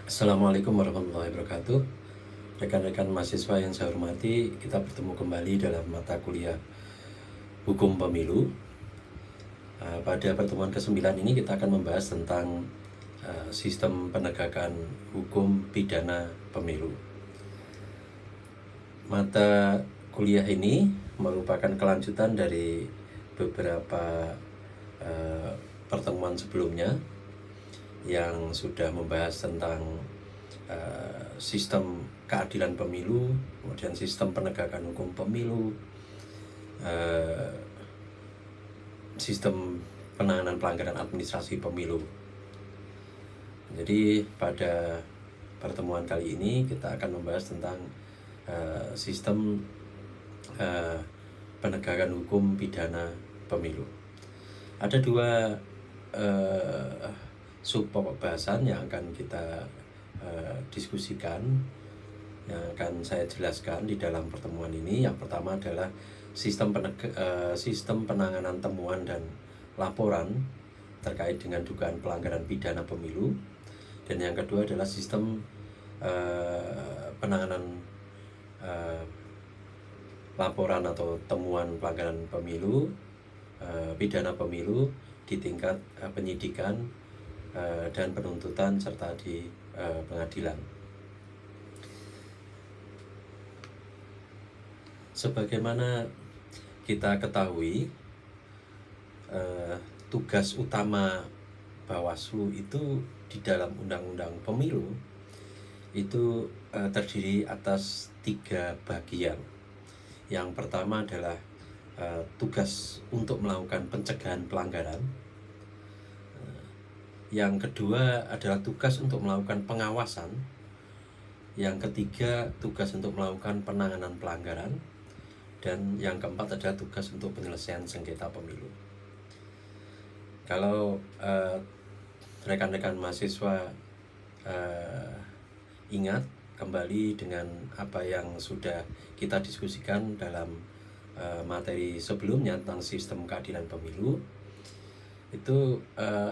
Assalamualaikum warahmatullahi wabarakatuh. Rekan-rekan mahasiswa yang saya hormati, kita bertemu kembali dalam mata kuliah Hukum Pemilu. Pada pertemuan ke-9 ini kita akan membahas tentang sistem penegakan hukum pidana pemilu. Mata kuliah ini merupakan kelanjutan dari beberapa pertemuan sebelumnya yang sudah membahas tentang sistem keadilan pemilu, kemudian sistem penegakan hukum pemilu, sistem penanganan pelanggaran administrasi pemilu. Jadi pada pertemuan kali ini kita akan membahas tentang sistem penegakan hukum pidana pemilu. Ada dua sub bahasan yang akan kita diskusikan, yang akan saya jelaskan di dalam pertemuan ini. Yang pertama adalah sistem penanganan temuan dan laporan terkait dengan dugaan pelanggaran pidana pemilu, dan yang kedua adalah sistem penanganan laporan atau temuan pelanggaran pemilu, pidana pemilu di tingkat penyidikan dan penuntutan serta di pengadilan. Sebagaimana kita ketahui, tugas utama Bawaslu itu di dalam Undang-Undang Pemilu itu terdiri atas 3 bagian. Yang pertama adalah tugas untuk melakukan pencegahan pelanggaran. Yang kedua adalah tugas untuk melakukan pengawasan. Yang ketiga, tugas untuk melakukan penanganan pelanggaran. Dan yang keempat adalah tugas untuk penyelesaian sengketa pemilu. Kalau rekan-rekan mahasiswa ingat kembali dengan apa yang sudah kita diskusikan dalam materi sebelumnya tentang sistem keadilan pemilu, itu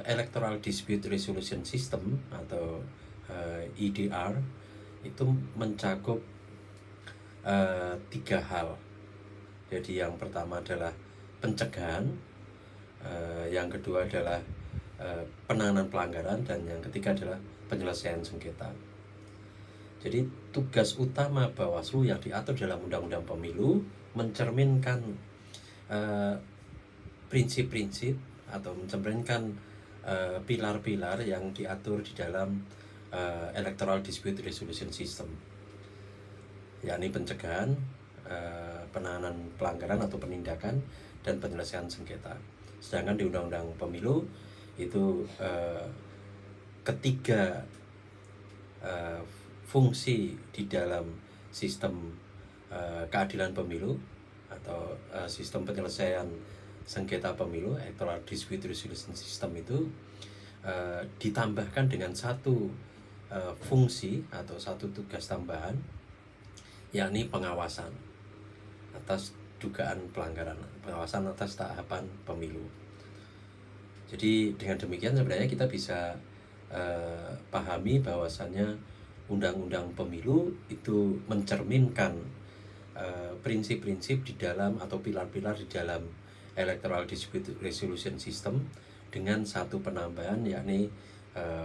Electoral Dispute Resolution System atau EDR itu mencakup 3 hal. Jadi yang pertama adalah pencegahan, yang kedua adalah penanganan pelanggaran, dan yang ketiga adalah penyelesaian sengketa. Jadi tugas utama Bawaslu yang diatur dalam Undang-Undang Pemilu mencerminkan prinsip-prinsip atau mencerminkan pilar-pilar yang diatur di dalam Electoral Dispute Resolution System, yakni pencegahan, penanganan pelanggaran atau penindakan, dan penyelesaian sengketa. Sedangkan di Undang-Undang Pemilu itu ketiga fungsi di dalam sistem keadilan pemilu atau sistem penyelesaian sengketa pemilu, Electoral Dispute Resolution System itu ditambahkan dengan satu fungsi atau satu tugas tambahan, yakni pengawasan atas dugaan pelanggaran, pengawasan atas tahapan pemilu. Jadi dengan demikian sebenarnya kita bisa pahami bahwasannya Undang-Undang Pemilu itu mencerminkan prinsip-prinsip di dalam atau pilar-pilar di dalam Electoral Dispute Resolution System dengan satu penambahan, yakni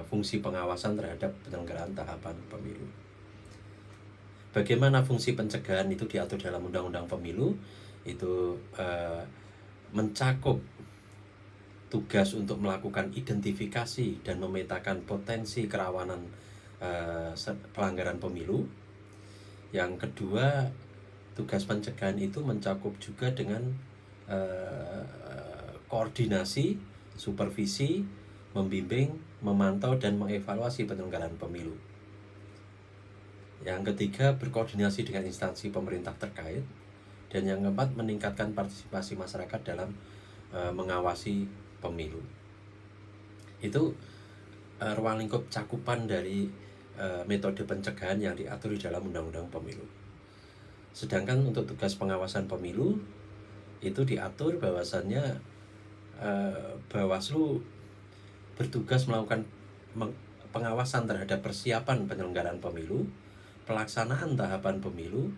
fungsi pengawasan terhadap penyelenggaraan tahapan pemilu. Bagaimana fungsi pencegahan itu diatur dalam Undang-Undang Pemilu? Itu mencakup tugas untuk melakukan identifikasi dan memetakan potensi kerawanan pelanggaran pemilu. Yang kedua, tugas pencegahan itu mencakup juga dengan koordinasi, supervisi, membimbing, memantau, dan mengevaluasi penyelenggaraan pemilu. Yang ketiga, berkoordinasi dengan instansi pemerintah terkait. Dan yang keempat, meningkatkan partisipasi masyarakat dalam mengawasi pemilu. Itu ruang lingkup cakupan dari metode pencegahan yang diatur di dalam Undang-Undang Pemilu. Sedangkan untuk tugas pengawasan pemilu itu diatur bahwasannya Bawaslu bertugas melakukan pengawasan terhadap persiapan penyelenggaraan pemilu, pelaksanaan tahapan pemilu,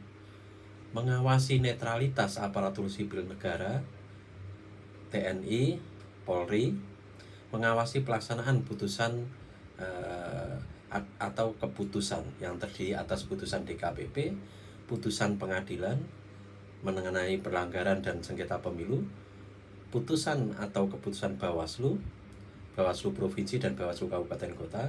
mengawasi netralitas aparatur sipil negara, TNI, Polri, mengawasi pelaksanaan putusan atau keputusan yang terdiri atas putusan DKPP, putusan pengadilan mengenai pelanggaran dan sengketa pemilu, putusan atau keputusan Bawaslu, Bawaslu Provinsi dan Bawaslu Kabupaten Kota,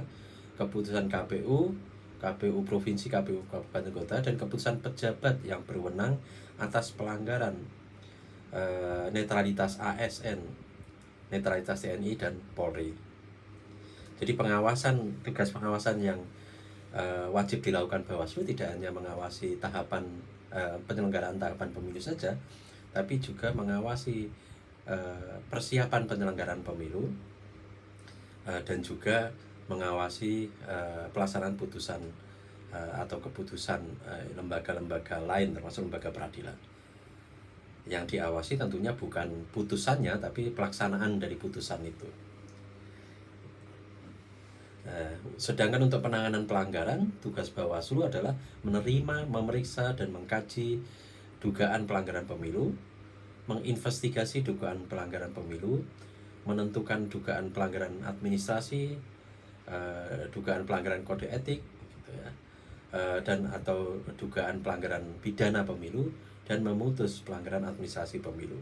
keputusan KPU, KPU Provinsi, KPU Kabupaten Kota, dan keputusan pejabat yang berwenang atas pelanggaran netralitas ASN, netralitas TNI dan Polri. Jadi tugas pengawasan yang wajib dilakukan Bawaslu tidak hanya mengawasi tahapan penyelenggaraan tahapan pemilu saja, tapi juga mengawasi persiapan penyelenggaraan pemilu dan juga mengawasi pelaksanaan putusan atau keputusan lembaga-lembaga lain termasuk lembaga peradilan. Yang diawasi tentunya bukan putusannya tapi pelaksanaan dari putusan itu. Sedangkan untuk penanganan pelanggaran, tugas Bawaslu adalah menerima, memeriksa, dan mengkaji dugaan pelanggaran pemilu, menginvestigasi dugaan pelanggaran pemilu, menentukan dugaan pelanggaran administrasi, dugaan pelanggaran kode etik, gitu ya, dan atau dugaan pelanggaran pidana pemilu, dan memutus pelanggaran administrasi pemilu.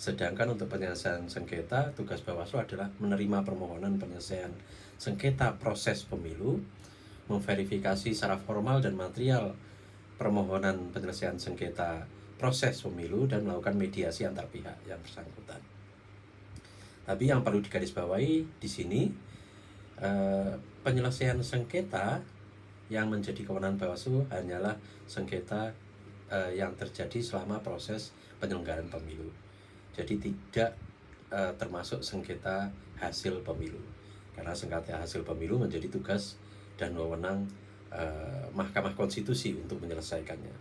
Sedangkan untuk penyelesaian sengketa, tugas Bawaslu adalah menerima permohonan penyelesaian sengketa proses pemilu, memverifikasi secara formal dan material permohonan penyelesaian sengketa proses pemilu, dan melakukan mediasi antar pihak yang bersangkutan. Tapi yang perlu digarisbawahi di sini, penyelesaian sengketa yang menjadi kewenangan Bawaslu hanyalah sengketa yang terjadi selama proses penyelenggaraan pemilu. Jadi tidak termasuk sengketa hasil pemilu, karena sengketa hasil pemilu menjadi tugas dan wewenang Mahkamah Konstitusi untuk menyelesaikannya.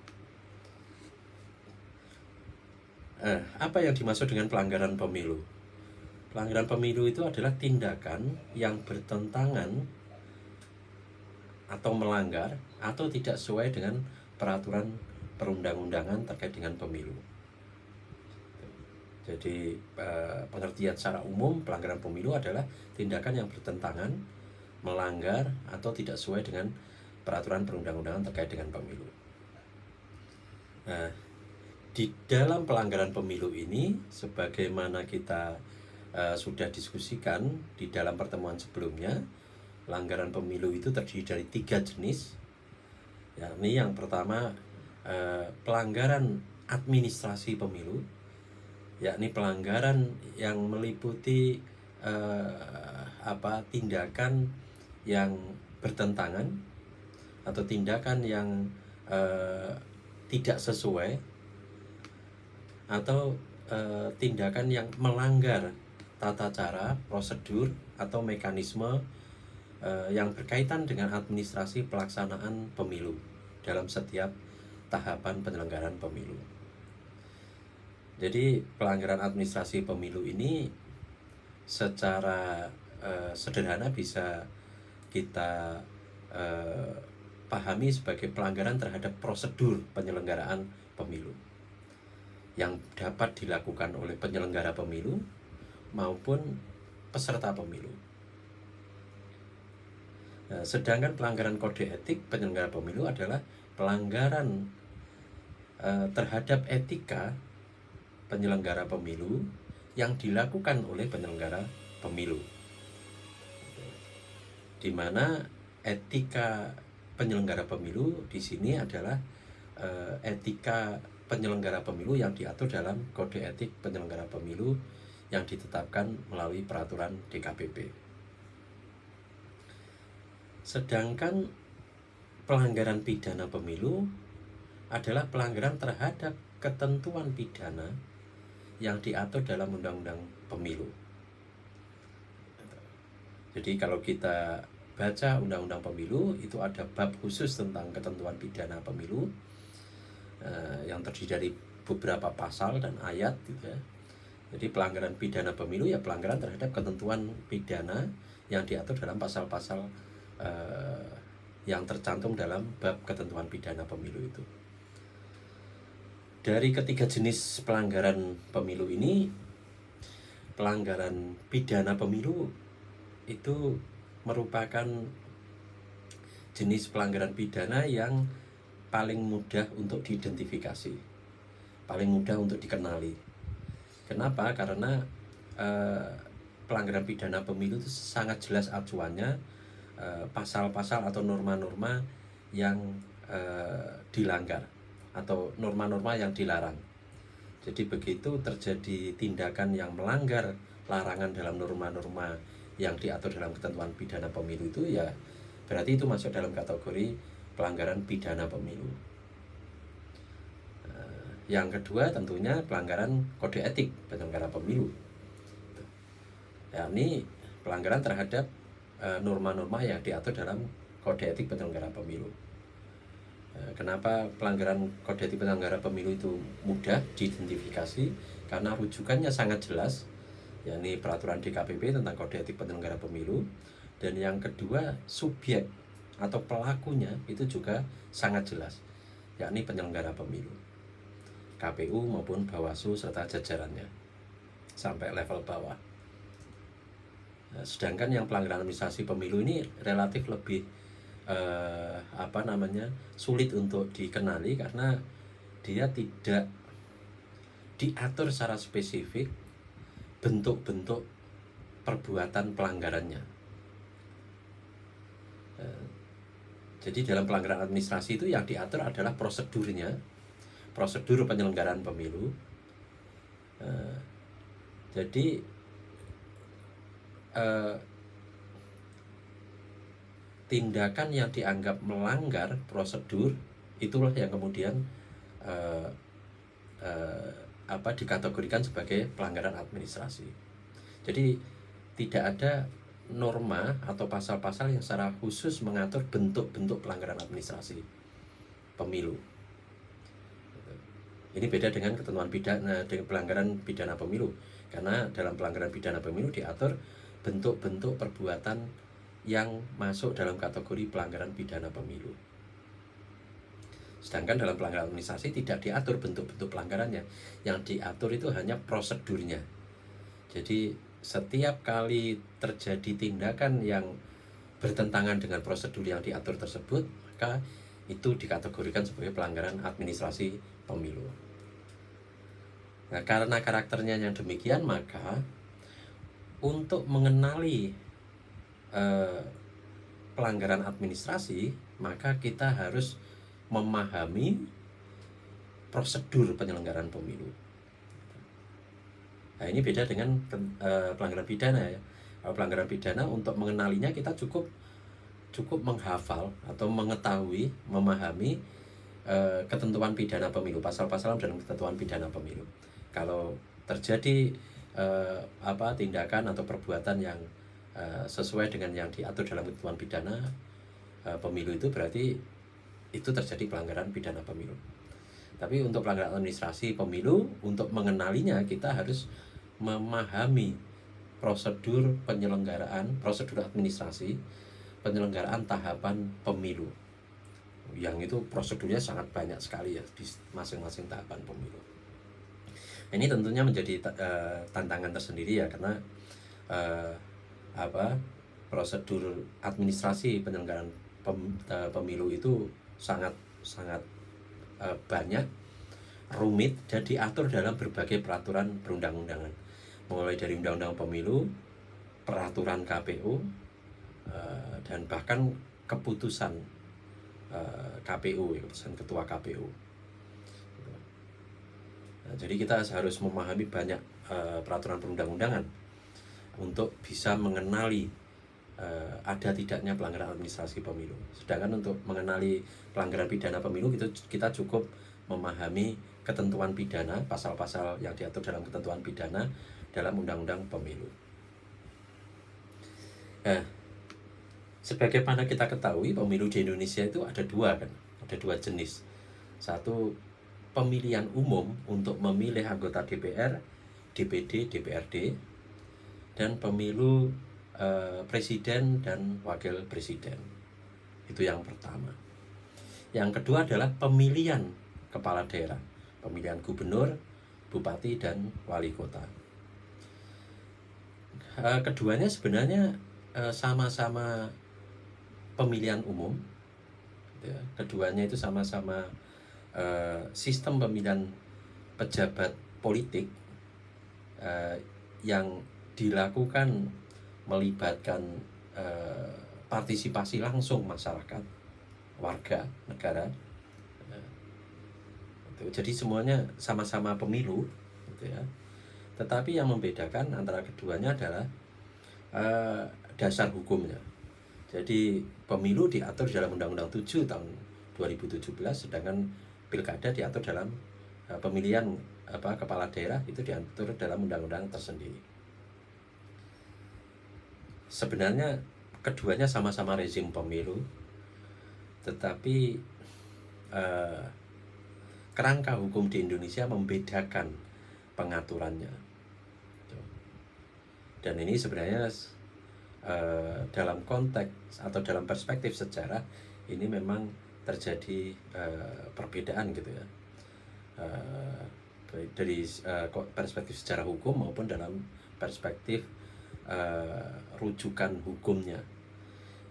Apa yang dimaksud dengan pelanggaran pemilu? Pelanggaran pemilu itu adalah tindakan yang bertentangan atau melanggar atau tidak sesuai dengan peraturan perundang-undangan terkait dengan pemilu. Jadi pengertian secara umum pelanggaran pemilu adalah tindakan yang bertentangan, melanggar atau tidak sesuai dengan peraturan perundang-undangan terkait dengan pemilu. Di dalam pelanggaran pemilu ini, sebagaimana kita sudah diskusikan di dalam pertemuan sebelumnya, pelanggaran pemilu itu terdiri dari 3 jenis. Yakni yang pertama pelanggaran administrasi pemilu, yakni pelanggaran yang meliputi tindakan yang bertentangan atau tindakan yang tidak sesuai atau tindakan yang melanggar tata cara, prosedur atau mekanisme yang berkaitan dengan administrasi pelaksanaan pemilu dalam setiap tahapan penyelenggaraan pemilu. Jadi pelanggaran administrasi pemilu ini secara sederhana bisa kita pahami sebagai pelanggaran terhadap prosedur penyelenggaraan pemilu yang dapat dilakukan oleh penyelenggara pemilu maupun peserta pemilu. Sedangkan pelanggaran kode etik penyelenggara pemilu adalah pelanggaran terhadap etika penyelenggara pemilu yang dilakukan oleh penyelenggara pemilu, di mana etika penyelenggara pemilu di sini adalah etika penyelenggara pemilu yang diatur dalam kode etik penyelenggara pemilu yang ditetapkan melalui peraturan DKPP. Sedangkan pelanggaran pidana pemilu adalah pelanggaran terhadap ketentuan pidana yang diatur dalam Undang-Undang Pemilu. Jadi kalau kita baca Undang-Undang Pemilu, itu ada bab khusus tentang ketentuan pidana pemilu yang terdiri dari beberapa pasal dan ayat, gitu ya. Jadi pelanggaran pidana pemilu ya pelanggaran terhadap ketentuan pidana yang diatur dalam pasal-pasal yang tercantum dalam bab ketentuan pidana pemilu itu. Dari ketiga jenis pelanggaran pemilu ini, pelanggaran pidana pemilu itu merupakan jenis pelanggaran pidana yang paling mudah untuk diidentifikasi, paling mudah untuk dikenali. Kenapa? Karena pelanggaran pidana pemilu itu sangat jelas acuannya, pasal-pasal atau norma-norma yang dilanggar atau norma-norma yang dilarang. Jadi begitu terjadi tindakan yang melanggar larangan dalam norma-norma yang diatur dalam ketentuan pidana pemilu itu, ya berarti itu masuk dalam kategori pelanggaran pidana pemilu. Yang kedua tentunya pelanggaran kode etik penyelenggara pemilu, yakni pelanggaran terhadap norma-norma yang diatur dalam kode etik penyelenggara pemilu. Kenapa pelanggaran kode etik penyelenggara pemilu itu mudah diidentifikasi? Karena rujukannya sangat jelas, yakni peraturan DKPP tentang kode etik penyelenggara pemilu. Dan yang kedua, subjek atau pelakunya itu juga sangat jelas, yakni penyelenggara pemilu, KPU maupun Bawaslu serta jajarannya sampai level bawah. Sedangkan yang pelanggaran administrasi pemilu ini relatif lebih sulit untuk dikenali karena dia tidak diatur secara spesifik bentuk-bentuk perbuatan pelanggarannya. Jadi dalam pelanggaran administrasi itu yang diatur adalah prosedurnya, prosedur penyelenggaraan pemilu. Jadi tindakan yang dianggap melanggar prosedur itulah yang kemudian dikategorikan sebagai pelanggaran administrasi. Jadi tidak ada norma atau pasal-pasal yang secara khusus mengatur bentuk-bentuk pelanggaran administrasi pemilu. Ini beda dengan ketentuan pidana, dengan pelanggaran pidana pemilu, karena dalam pelanggaran pidana pemilu diatur bentuk-bentuk perbuatan yang masuk dalam kategori pelanggaran pidana pemilu. Sedangkan dalam pelanggaran administrasi tidak diatur bentuk-bentuk pelanggarannya, yang diatur itu hanya prosedurnya. Jadi setiap kali terjadi tindakan yang bertentangan dengan prosedur yang diatur tersebut, maka itu dikategorikan sebagai pelanggaran administrasi pemilu. Nah, karena karakternya yang demikian, maka untuk mengenali pelanggaran administrasi, maka kita harus memahami prosedur penyelenggaraan pemilu. Nah, ini beda dengan pelanggaran pidana ya. Kalau pelanggaran pidana, untuk mengenalinya kita cukup menghafal atau mengetahui, memahami ketentuan pidana pemilu, pasal-pasal dalam ketentuan pidana pemilu. Kalau terjadi tindakan atau perbuatan yang sesuai dengan yang diatur dalam ketentuan pidana pemilu, itu berarti itu terjadi pelanggaran pidana pemilu. Tapi untuk pelanggaran administrasi pemilu, untuk mengenalinya kita harus memahami prosedur penyelenggaraan, prosedur administrasi penyelenggaraan tahapan pemilu, yang itu prosedurnya sangat banyak sekali ya di masing-masing tahapan pemilu. Ini tentunya menjadi tantangan tersendiri ya, karena prosedur administrasi penyelenggaraan pemilu itu sangat banyak, rumit, dan diatur dalam berbagai peraturan perundang-undangan, mulai dari undang-undang pemilu, peraturan KPU, dan bahkan keputusan KPU, keputusan ketua KPU. Nah, jadi kita harus memahami banyak peraturan perundang-undangan untuk bisa mengenali ada tidaknya pelanggaran administrasi pemilu. Sedangkan untuk mengenali pelanggaran pidana pemilu, kita cukup memahami ketentuan pidana, pasal-pasal yang diatur dalam ketentuan pidana dalam undang-undang pemilu. Sebagaimana kita ketahui, pemilu di Indonesia itu ada dua jenis. Satu, pemilihan umum untuk memilih anggota DPR, DPD, DPRD, dan pemilu presiden dan wakil presiden. Itu yang pertama. Yang kedua adalah pemilihan kepala daerah, pemilihan gubernur, bupati, dan wali kota. Keduanya sebenarnya sama-sama pemilihan umum, gitu ya. Keduanya itu sama-sama sistem pemilihan pejabat politik yang dilakukan melibatkan partisipasi langsung masyarakat, warga negara. Jadi semuanya sama-sama pemilu, gitu ya. Tetapi yang membedakan antara keduanya adalah dasar hukumnya. Jadi pemilu diatur dalam Undang-Undang 7 tahun 2017, sedangkan pilkada diatur dalam pemilihan kepala daerah itu diatur dalam undang-undang tersendiri. Sebenarnya keduanya sama-sama rezim pemilu, tetapi kerangka hukum di Indonesia membedakan pengaturannya. Dan ini sebenarnya dalam konteks atau dalam perspektif sejarah ini memang terjadi perbedaan gitu ya, dari perspektif sejarah hukum maupun dalam perspektif rujukan hukumnya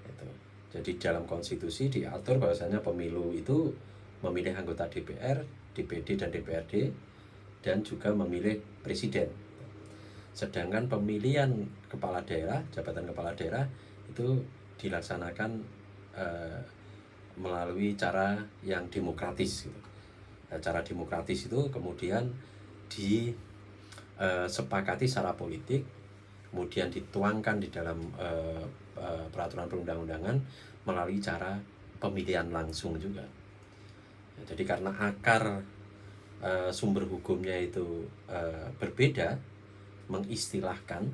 itu. Jadi dalam konstitusi diatur bahwasanya pemilu itu memilih anggota DPR, DPD dan DPRD, dan juga memilih presiden. Sedangkan pemilihan kepala daerah, jabatan kepala daerah itu dilaksanakan melalui cara yang demokratis gitu. Cara demokratis itu kemudian disepakati secara politik, kemudian dituangkan di dalam peraturan perundang-undangan melalui cara pemilihan langsung juga. Jadi karena akar sumber hukumnya itu berbeda, mengistilahkan,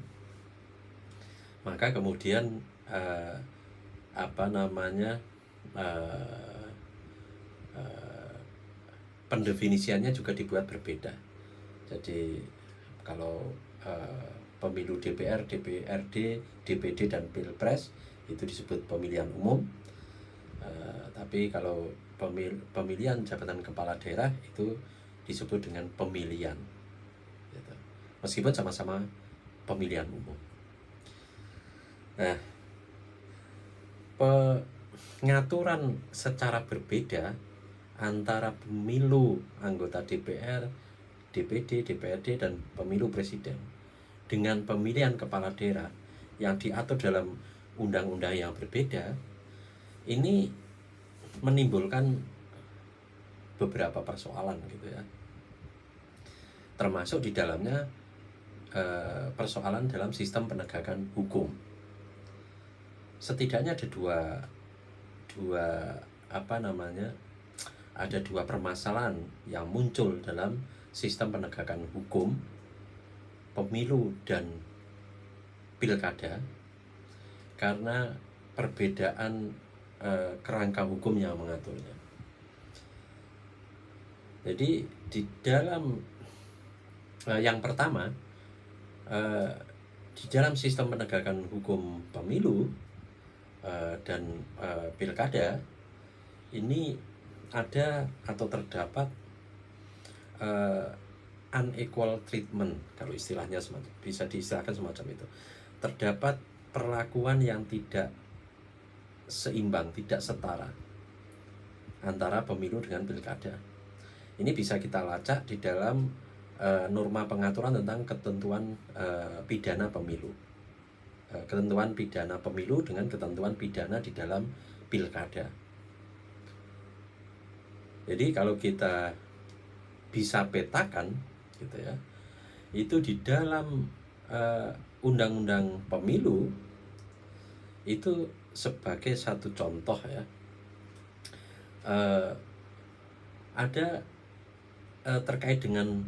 maka kemudian pendefinisiannya juga dibuat berbeda. Jadi kalau pemilu DPR, DPRD, DPD dan Pilpres itu disebut pemilihan umum, tapi kalau pemilihan jabatan kepala daerah itu disebut dengan pemilihan gitu. Meskipun sama-sama pemilihan umum. Nah, pengaturan secara berbeda antara pemilu anggota DPR, DPD, DPRD, dan pemilu presiden dengan pemilihan kepala daerah yang diatur dalam undang-undang yang berbeda, ini menimbulkan beberapa persoalan gitu ya. Termasuk di dalamnya persoalan dalam sistem penegakan hukum. Setidaknya ada dua permasalahan yang muncul dalam sistem penegakan hukum pemilu dan pilkada karena perbedaan kerangka hukum yang mengaturnya. Jadi di dalam yang pertama, di dalam sistem penegakan hukum pemilu dan pilkada ini ada atau terdapat unequal treatment, kalau istilahnya bisa diistilahkan semacam itu. Terdapat perlakuan yang tidak seimbang, tidak setara antara pemilu dengan pilkada. Ini bisa kita lacak di dalam norma pengaturan tentang ketentuan pidana pemilu. Ketentuan pidana pemilu dengan ketentuan pidana di dalam pilkada. Jadi kalau kita bisa petakan gitu ya, itu di dalam undang-undang pemilu itu sebagai satu contoh ya, ada terkait dengan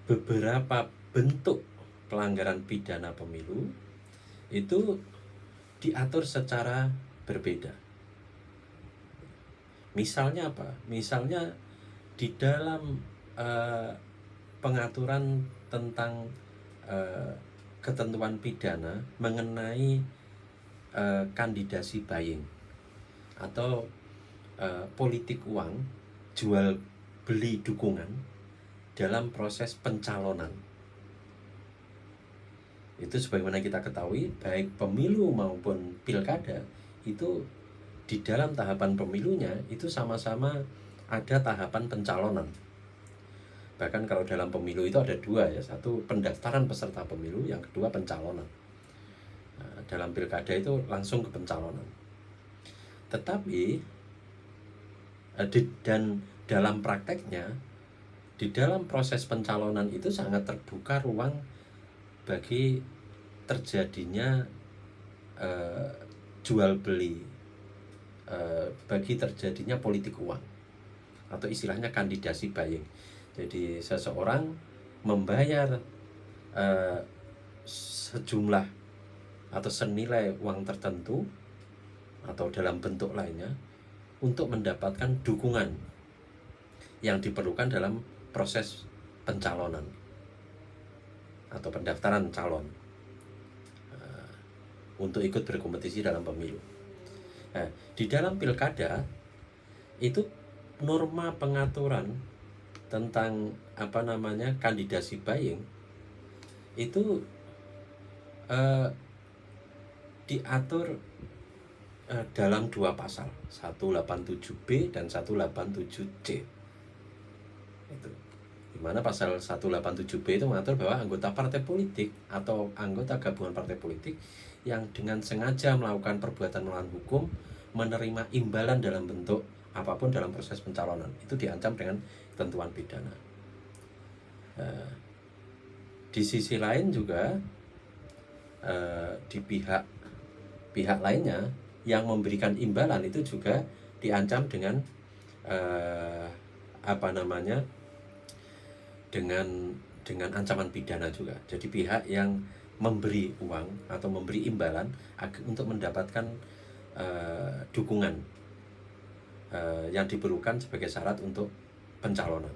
beberapa bentuk pelanggaran pidana pemilu itu diatur secara berbeda. Misalnya apa? Misalnya di dalam pengaturan tentang eh, ketentuan pidana mengenai kandidasi buying atau politik uang, jual beli dukungan dalam proses pencalonan. Itu sebagaimana kita ketahui, baik pemilu maupun pilkada itu di dalam tahapan pemilunya itu sama-sama ada tahapan pencalonan. Bahkan kalau dalam pemilu itu ada dua ya, satu pendaftaran peserta pemilu, yang kedua pencalonan. Nah, dalam pilkada itu langsung ke pencalonan. Tetapi dan dalam prakteknya, di dalam proses pencalonan itu sangat terbuka ruang bagi terjadinya jual beli, bagi terjadinya politik uang atau istilahnya kandidasi buying. Jadi seseorang membayar sejumlah atau senilai uang tertentu atau dalam bentuk lainnya untuk mendapatkan dukungan yang diperlukan dalam proses pencalonan atau pendaftaran calon untuk ikut berkompetisi dalam pemilu. Nah, di dalam pilkada itu norma pengaturan tentang kandidasi buying itu diatur dalam dua pasal, 187B dan 187C. Itu. Di mana pasal 187B itu mengatur bahwa anggota partai politik atau anggota gabungan partai politik yang dengan sengaja melakukan perbuatan melawan hukum, menerima imbalan dalam bentuk apapun dalam proses pencalonan, itu diancam dengan ketentuan pidana. Di sisi lain juga di pihak lainnya yang memberikan imbalan itu juga diancam dengan dengan ancaman pidana juga. Jadi pihak yang memberi uang atau memberi imbalan untuk mendapatkan dukungan yang diperlukan sebagai syarat untuk pencalonan.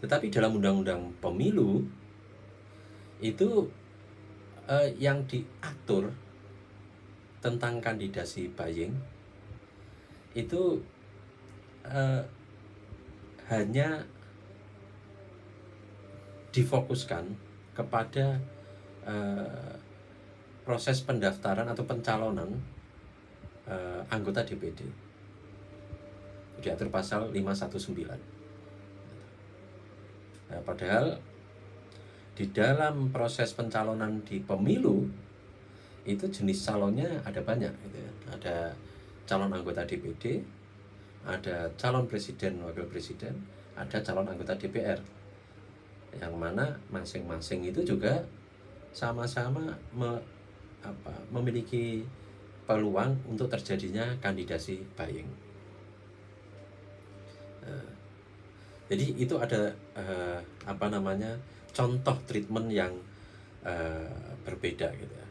Tetapi dalam undang-undang pemilu itu yang diatur tentang kandidasi buying itu hanya difokuskan kepada proses pendaftaran atau pencalonan anggota DPD. Diatur pasal 519. Nah, padahal di dalam proses pencalonan di pemilu itu jenis calonnya ada banyak gitu ya. Ada calon anggota DPD, ada calon presiden, wakil presiden, ada calon anggota DPR, yang mana masing-masing itu juga sama-sama memiliki peluang untuk terjadinya kandidasi buying. Jadi itu ada contoh treatment yang berbeda gitu ya.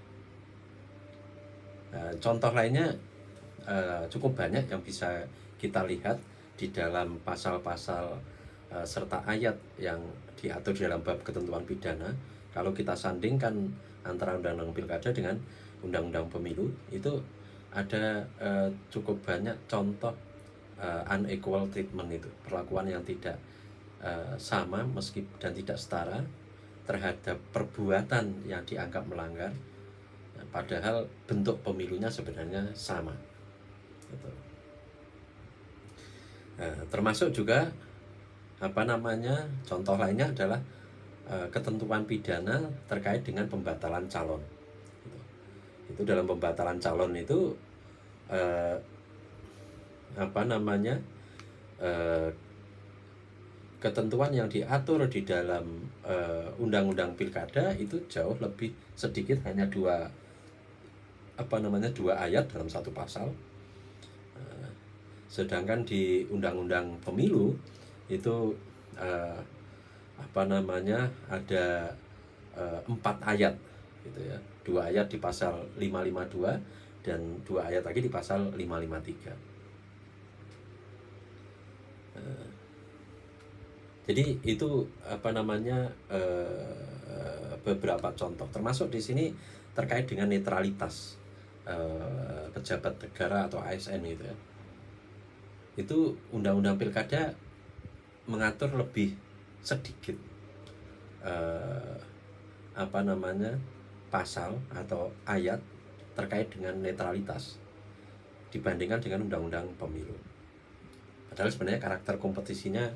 Contoh lainnya cukup banyak yang bisa kita lihat di dalam pasal-pasal serta ayat yang diatur di dalam bab ketentuan pidana. Kalau kita sandingkan antara undang-undang pilkada dengan undang-undang pemilu, itu ada cukup banyak contoh unequal treatment, itu perlakuan yang tidak sama dan tidak setara terhadap perbuatan yang dianggap melanggar, padahal bentuk pemilunya sebenarnya sama gitu. Termasuk juga contoh lainnya adalah ketentuan pidana terkait dengan pembatalan calon. Itu dalam pembatalan calon itu ketentuan yang diatur di dalam undang-undang pilkada itu jauh lebih sedikit, hanya dua ayat dalam satu pasal. Sedangkan di undang-undang pemilu itu ada 4 ayat gitu ya. 2 ayat di pasal 552 dan 2 ayat lagi di pasal 553. Jadi itu beberapa contoh, termasuk di sini terkait dengan netralitas pejabat negara atau ASN gitu ya. Itu undang-undang pilkada mengatur lebih sedikit eh, pasal atau ayat terkait dengan netralitas dibandingkan dengan undang-undang pemilu. Padahal sebenarnya karakter kompetisinya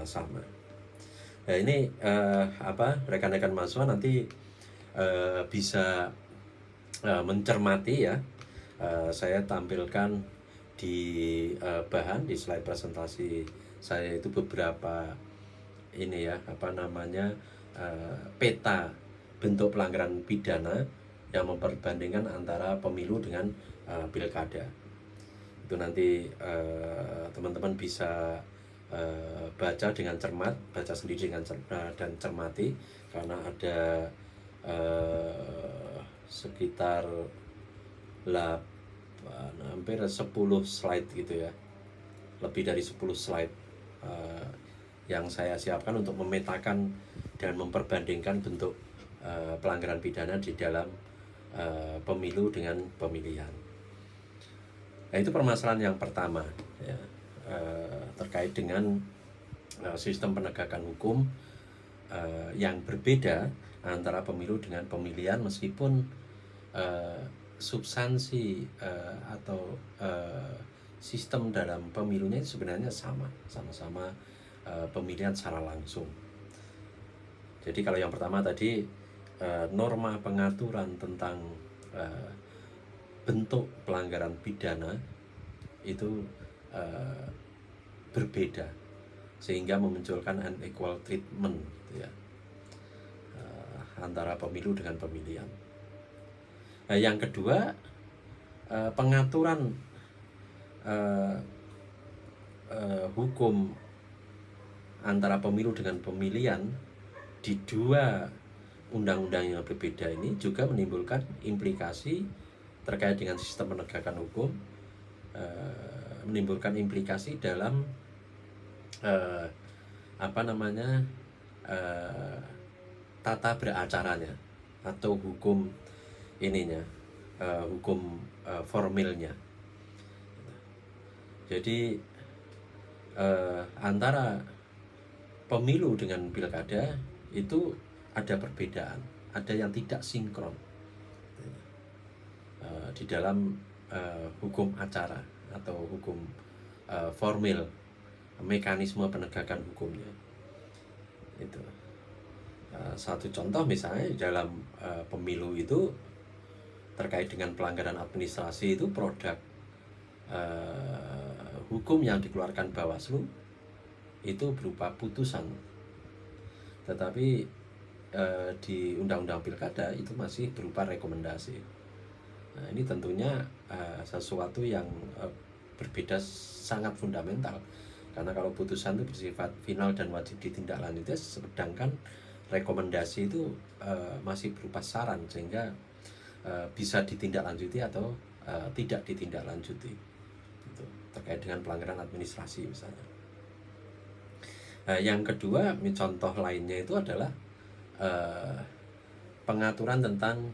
sama. Nah ini rekan-rekan mahasiswa nanti bisa mencermati ya. Saya tampilkan di bahan di slide presentasi saya itu beberapa ini ya peta bentuk pelanggaran pidana yang memperbandingkan antara pemilu dengan pilkada. Itu nanti teman-teman bisa baca dengan cermat, baca sendiri dengan dan cermati, karena ada sekitar hampir 10 slide gitu ya, lebih dari 10 slide yang saya siapkan untuk memetakan dan memperbandingkan bentuk pelanggaran pidana di dalam pemilu dengan pemilihan. Nah itu permasalahan yang pertama ya, terkait dengan sistem penegakan hukum yang berbeda antara pemilu dengan pemilihan, meskipun substansi atau sistem dalam pemilunya sebenarnya sama-sama pemilihan secara langsung. Jadi kalau yang pertama tadi norma pengaturan tentang bentuk pelanggaran pidana itu berbeda sehingga memunculkan unequal treatment ya, antara pemilu dengan pemilihan. Nah, yang kedua pengaturan hukum antara pemilu dengan pemilihan di dua undang-undang yang berbeda ini juga menimbulkan implikasi terkait dengan sistem penegakan hukum, menimbulkan implikasi dalam tata beracaranya atau hukum ininya, hukum formilnya. Jadi antara pemilu dengan pilkada itu ada perbedaan, ada yang tidak sinkron di dalam hukum acara atau hukum formil, mekanisme penegakan hukumnya. Itu satu contoh misalnya dalam pemilu itu terkait dengan pelanggaran administrasi itu produk hukum yang dikeluarkan Bawaslu itu berupa putusan, tetapi di undang-undang pilkada itu masih berupa rekomendasi. Nah, ini tentunya sesuatu yang berbeda sangat fundamental, karena kalau putusan itu bersifat final dan wajib ditindaklanjuti, sedangkan rekomendasi itu masih berupa saran sehingga bisa ditindaklanjuti atau tidak ditindaklanjuti. Itu terkait dengan pelanggaran administrasi misalnya. Nah, yang kedua, contoh lainnya itu adalah pengaturan tentang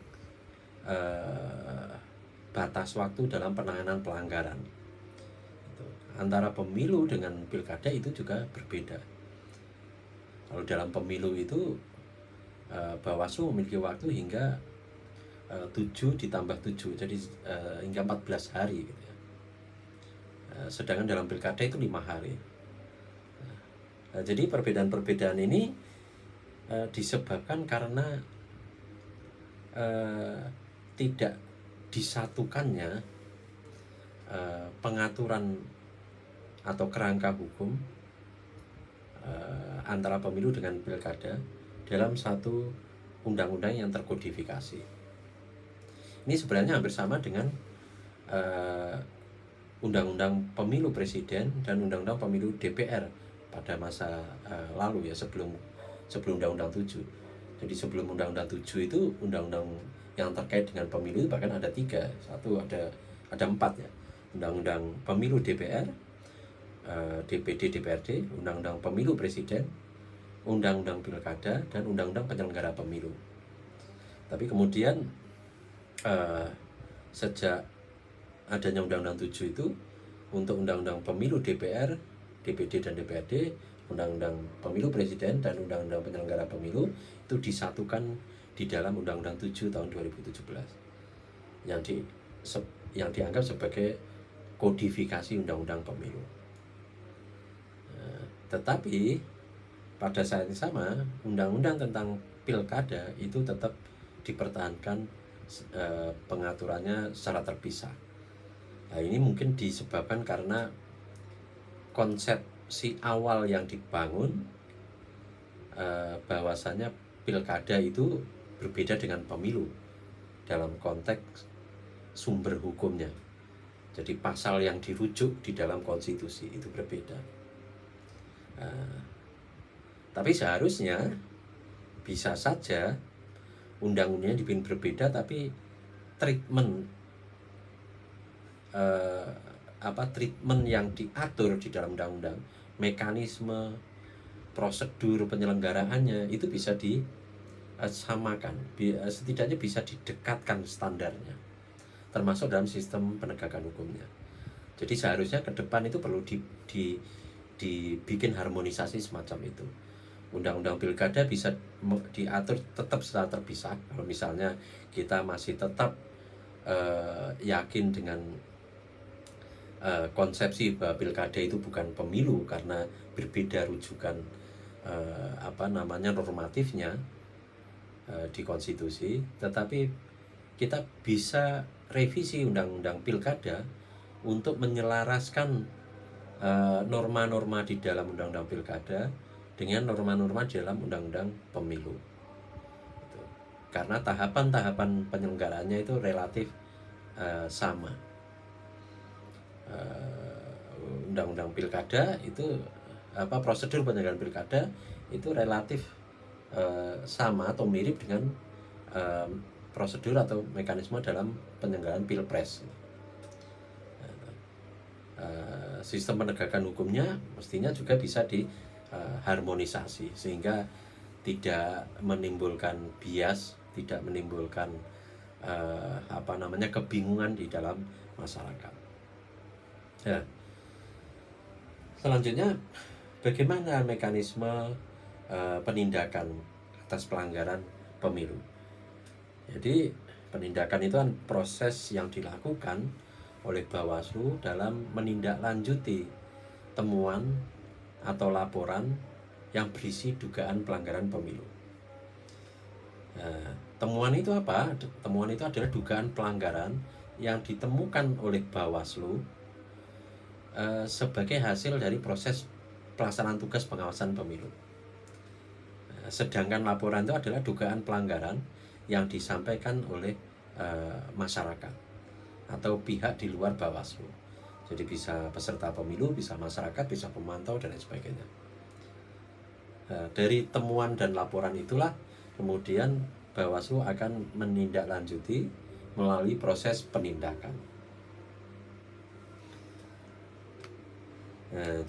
batas waktu dalam penanganan pelanggaran. Antara pemilu dengan pilkada itu juga berbeda. Kalau dalam pemilu itu Bawaslu memiliki waktu hingga 7 ditambah 7, jadi hingga 14 hari gitu ya. Sedangkan dalam pilkada itu 5 hari. Nah, jadi perbedaan-perbedaan ini disebabkan karena tidak disatukannya pengaturan atau kerangka hukum antara pemilu dengan pilkada dalam satu undang-undang yang terkodifikasi. Ini sebenarnya hampir sama dengan undang-undang pemilu presiden dan undang-undang pemilu DPR pada masa lalu ya, sebelum undang-undang 7. Jadi sebelum undang-undang 7 itu undang-undang yang terkait dengan pemilu bahkan ada 3. Ada 4 ya. Undang-undang pemilu DPR, DPD DPRD, undang-undang pemilu presiden, undang-undang pilkada, dan undang-undang penyelenggara pemilu. Tapi kemudian sejak adanya undang-undang 7 itu, untuk undang-undang pemilu DPR, DPD dan DPRD, undang-undang pemilu presiden, dan undang-undang penyelenggara pemilu itu disatukan di dalam undang-undang 7 tahun 2017 yang dianggap sebagai kodifikasi undang-undang pemilu. Tetapi pada saat yang sama, undang-undang tentang pilkada itu tetap dipertahankan pengaturannya secara terpisah. Nah, ini mungkin disebabkan karena konsepsi awal yang dibangun bahwasanya pilkada itu berbeda dengan pemilu dalam konteks sumber hukumnya. Jadi pasal yang dirujuk di dalam konstitusi itu berbeda. Tapi seharusnya bisa saja undang-undangnya dibikin berbeda, tapi treatment treatment yang diatur di dalam undang-undang, mekanisme, prosedur penyelenggaraannya itu bisa disamakan, setidaknya bisa didekatkan standarnya, termasuk dalam sistem penegakan hukumnya. Jadi seharusnya ke depan itu perlu dibikin harmonisasi semacam itu. Undang-undang pilkada bisa diatur tetap secara terpisah. Kalau misalnya kita masih tetap yakin dengan konsepsi bahwa pilkada itu bukan pemilu karena berbeda rujukan normatifnya di konstitusi, tetapi kita bisa revisi undang-undang pilkada untuk menyelaraskan norma-norma di dalam undang-undang pilkada dengan norma-norma di dalam undang-undang pemilu. Karena tahapan-tahapan penyelenggaraannya itu relatif sama. Undang-undang pilkada itu prosedur penyelenggaraan pilkada itu relatif sama atau mirip dengan prosedur atau mekanisme dalam penyelenggaraan pilpres. Sistem penegakan hukumnya mestinya juga bisa diharmonisasi sehingga tidak menimbulkan bias, tidak menimbulkan kebingungan di dalam masyarakat. Ya. Selanjutnya, bagaimana mekanisme penindakan atas pelanggaran pemilu? Jadi penindakan itu kan proses yang dilakukan oleh Bawaslu dalam menindaklanjuti temuan atau laporan yang berisi dugaan pelanggaran pemilu. Temuan itu apa? Temuan itu adalah dugaan pelanggaran yang ditemukan oleh Bawaslu sebagai hasil dari proses pelaksanaan tugas pengawasan pemilu. Sedangkan laporan itu adalah dugaan pelanggaran yang disampaikan oleh masyarakat atau pihak di luar Bawaslu. Jadi bisa peserta pemilu, bisa masyarakat, bisa pemantau, dan lain sebagainya. Dari temuan dan laporan itulah kemudian Bawaslu akan menindaklanjuti melalui proses penindakan.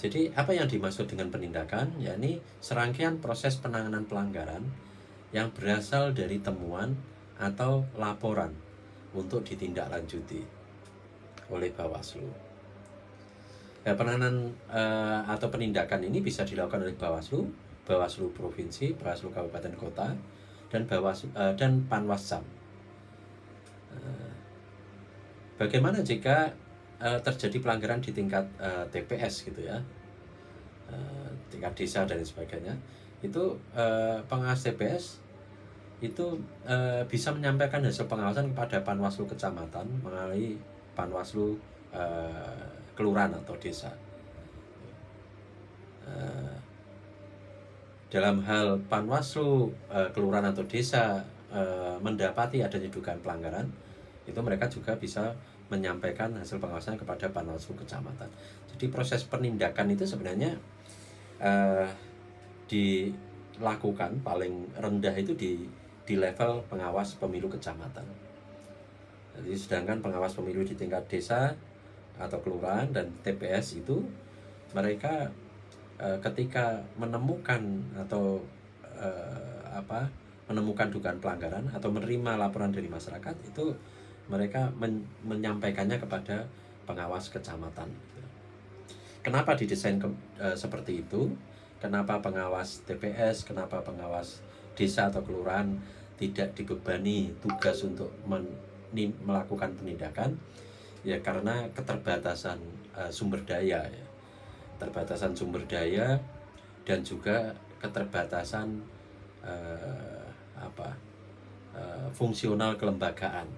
Jadi apa yang dimaksud dengan penindakan? Yakni serangkaian proses penanganan pelanggaran yang berasal dari temuan atau laporan untuk ditindaklanjuti oleh Bawaslu. Penanganan atau penindakan ini bisa dilakukan oleh Bawaslu, Bawaslu provinsi, Bawaslu kabupaten kota, dan Bawaslu dan Panwascam. Bagaimana jika terjadi pelanggaran di tingkat TPS gitu ya, tingkat desa dan sebagainya? Itu pengawas TPS itu bisa menyampaikan hasil pengawasan kepada Panwaslu kecamatan melalui Panwaslu kelurahan atau desa. Dalam hal Panwaslu kelurahan atau desa mendapati adanya dugaan pelanggaran, itu mereka juga bisa menyampaikan hasil pengawasan kepada Panwaslu kecamatan. Jadi proses penindakan itu sebenarnya dilakukan paling rendah itu di level pengawas pemilu kecamatan. Jadi sedangkan pengawas pemilu di tingkat desa atau kelurahan dan TPS itu mereka ketika menemukan atau menemukan dugaan pelanggaran atau menerima laporan dari masyarakat, itu mereka menyampaikannya kepada pengawas kecamatan. Kenapa didesain seperti itu? Kenapa pengawas TPS, kenapa pengawas desa atau kelurahan tidak dibebani tugas untuk melakukan penindakan? Ya karena keterbatasan sumber daya, ya. Keterbatasan sumber daya dan juga keterbatasan fungsional kelembagaan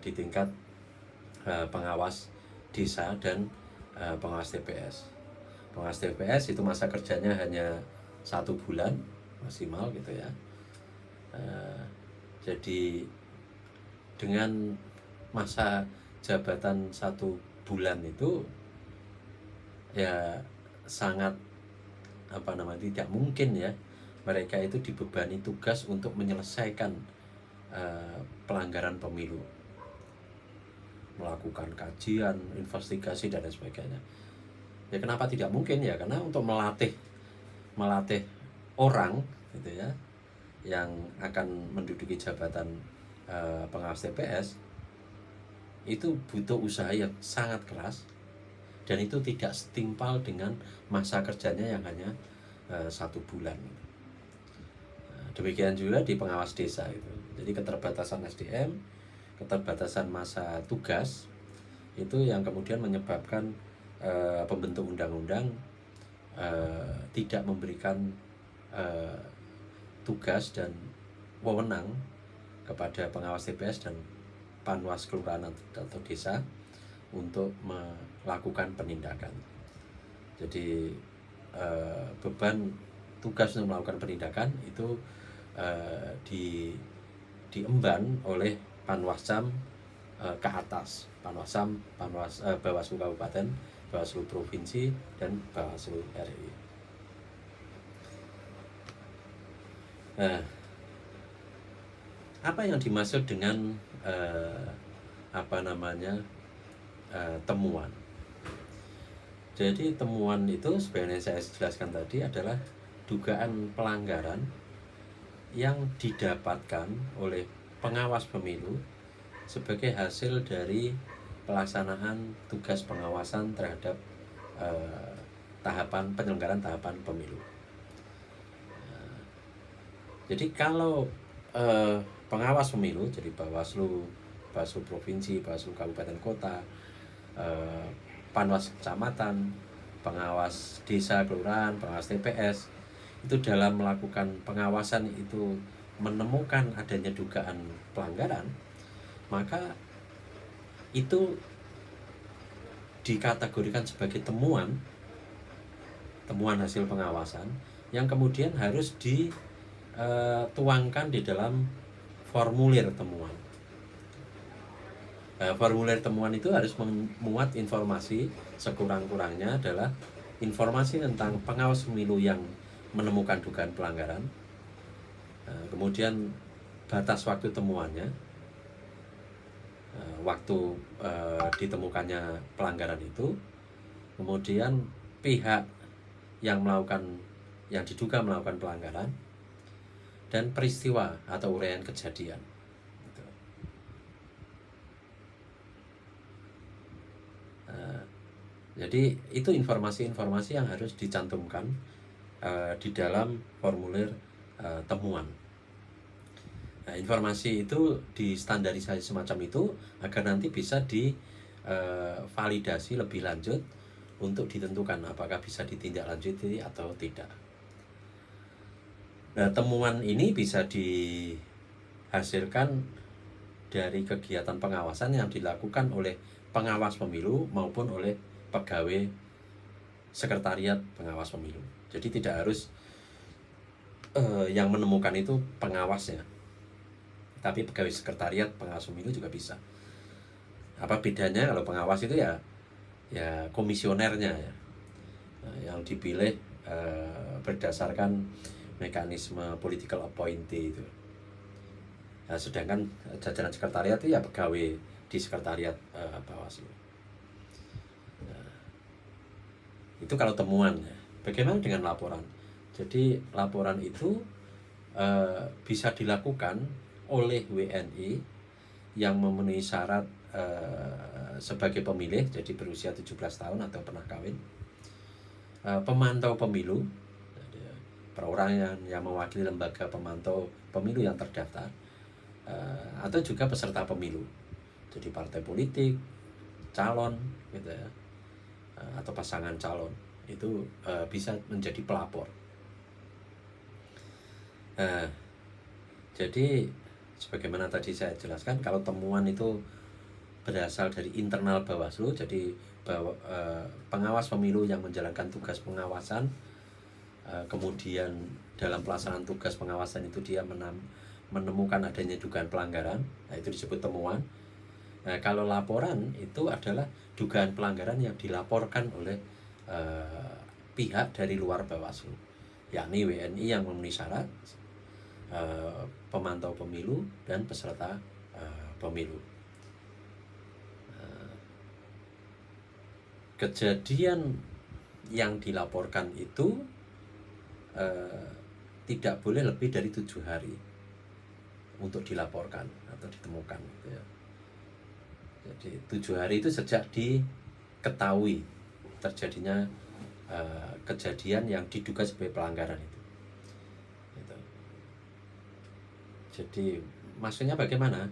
di tingkat pengawas desa dan pengawas TPS. Pengawas TPS itu masa kerjanya hanya 1 bulan maksimal gitu ya. Jadi dengan masa jabatan 1 bulan itu ya sangat tidak mungkin ya mereka itu dibebani tugas untuk menyelesaikan pelanggaran pemilu, melakukan kajian, investigasi dan lain sebagainya. Ya kenapa tidak mungkin ya? Karena untuk melatih orang gitu ya yang akan menduduki jabatan pengawas TPS itu butuh usaha yang sangat keras, dan itu tidak setimpal dengan masa kerjanya yang hanya 1 bulan. Demikian juga di pengawas desa itu. Jadi keterbatasan SDM, keterbatasan masa tugas itu yang kemudian menyebabkan pembentuk undang-undang tidak memberikan tugas dan wewenang kepada pengawas TPS dan panwas kelurahan atau desa untuk melakukan penindakan. Jadi beban tugas untuk melakukan penindakan itu diemban oleh Panwascam ke atas, Panwascam, Bawaslu Kabupaten, Bawaslu Provinsi, dan Bawaslu RI. Apa yang dimaksud dengan temuan? Jadi temuan itu sebenarnya saya jelaskan tadi adalah dugaan pelanggaran yang didapatkan oleh pengawas pemilu sebagai hasil dari pelaksanaan tugas pengawasan terhadap penyelenggaraan tahapan pemilu. Jadi kalau pengawas pemilu, jadi Bawaslu Provinsi, Bawaslu Kabupaten Kota, panwas kecamatan, pengawas desa kelurahan, pengawas TPS, itu dalam melakukan pengawasan itu menemukan adanya dugaan pelanggaran, maka itu dikategorikan sebagai temuan hasil pengawasan yang kemudian harus dituangkan di dalam formulir temuan. Formulir temuan itu harus memuat informasi, sekurang-kurangnya adalah informasi tentang pengawas pemilu yang menemukan dugaan pelanggaran, kemudian batas waktu temuannya, waktu ditemukannya pelanggaran itu, kemudian pihak yang diduga melakukan pelanggaran, dan peristiwa atau uraian kejadian. Jadi itu informasi-informasi yang harus dicantumkan di dalam formulir temuan. Nah, informasi itu distandarisasi semacam itu agar nanti bisa divalidasi lebih lanjut untuk ditentukan apakah bisa ditindaklanjuti atau tidak. Nah, temuan ini bisa dihasilkan dari kegiatan pengawasan yang dilakukan oleh pengawas pemilu maupun oleh pegawai sekretariat pengawas pemilu. Jadi tidak harus yang menemukan itu pengawasnya, tapi pegawai sekretariat pengawas pemilu juga bisa. Apa bedanya? Kalau pengawas itu ya komisionernya ya, yang dipilih berdasarkan mekanisme political appointee itu. Nah, sedangkan jajaran sekretariat itu ya pegawai di sekretariat Bawaslu. Itu kalau temuan ya. Bagaimana dengan laporan? Jadi laporan itu bisa dilakukan oleh WNI yang memenuhi syarat sebagai pemilih, jadi berusia 17 tahun atau pernah kawin, pemantau pemilu, perorangan yang mewakili lembaga pemantau pemilu yang terdaftar, atau juga peserta pemilu, jadi partai politik, calon gitu ya, atau pasangan calon itu bisa menjadi pelapor. Jadi sebagaimana tadi saya jelaskan, kalau temuan itu berasal dari internal Bawaslu, jadi pengawas pemilu yang menjalankan tugas pengawasan, kemudian dalam pelaksanaan tugas pengawasan itu dia menemukan adanya dugaan pelanggaran, nah itu disebut temuan. Nah, kalau laporan itu adalah dugaan pelanggaran yang dilaporkan oleh pihak dari luar Bawaslu, yakni WNI yang memenuhi syarat, pemantau pemilu, dan peserta pemilu. Kejadian yang dilaporkan itu tidak boleh lebih dari 7 hari untuk dilaporkan atau ditemukan gitu ya. Jadi 7 hari itu sejak diketahui terjadinya kejadian yang diduga sebagai pelanggaran itu. Gitu. Jadi maksudnya bagaimana?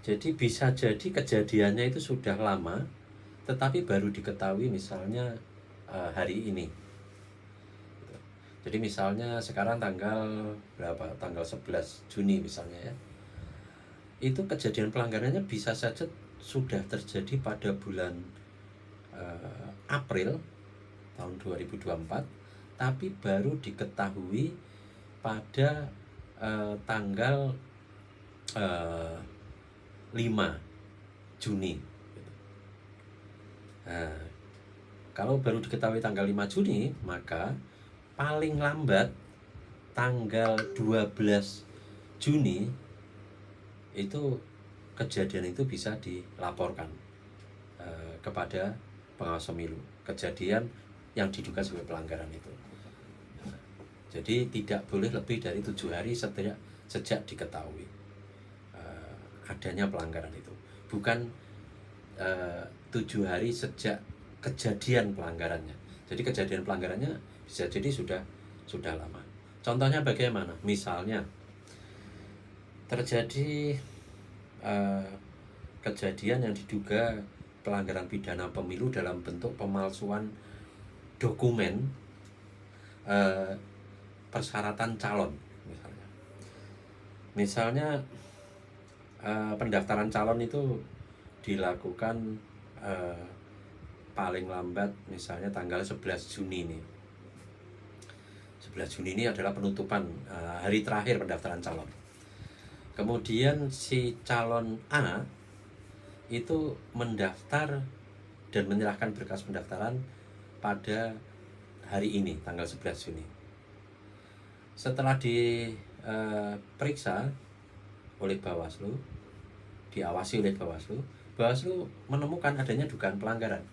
Jadi bisa jadi kejadiannya itu sudah lama, tetapi baru diketahui misalnya hari ini. Jadi misalnya sekarang tanggal berapa? Tanggal 11 Juni misalnya ya. Itu kejadian pelanggarannya bisa saja sudah terjadi pada bulan April tahun 2024, tapi baru diketahui pada tanggal 5 Juni. Nah, kalau baru diketahui tanggal 5 Juni, maka paling lambat tanggal 12 Juni itu kejadian itu bisa dilaporkan kepada pengawas pemilu, kejadian yang diduga sebagai pelanggaran itu. Jadi tidak boleh lebih dari 7 hari sejak diketahui adanya pelanggaran itu. Bukan 7 hari sejak kejadian pelanggarannya. Jadi kejadian pelanggarannya bisa jadi sudah lama. Contohnya bagaimana? Misalnya terjadi kejadian yang diduga pelanggaran pidana pemilu dalam bentuk pemalsuan dokumen persyaratan calon misalnya pendaftaran calon itu dilakukan paling lambat misalnya tanggal 11 Juni ini. 11 Juni ini adalah penutupan hari terakhir pendaftaran calon. Kemudian si calon A itu mendaftar dan menyerahkan berkas pendaftaran pada hari ini, tanggal 11 Juni. Setelah diperiksa oleh Bawaslu, diawasi oleh Bawaslu, Bawaslu menemukan adanya dugaan pelanggaran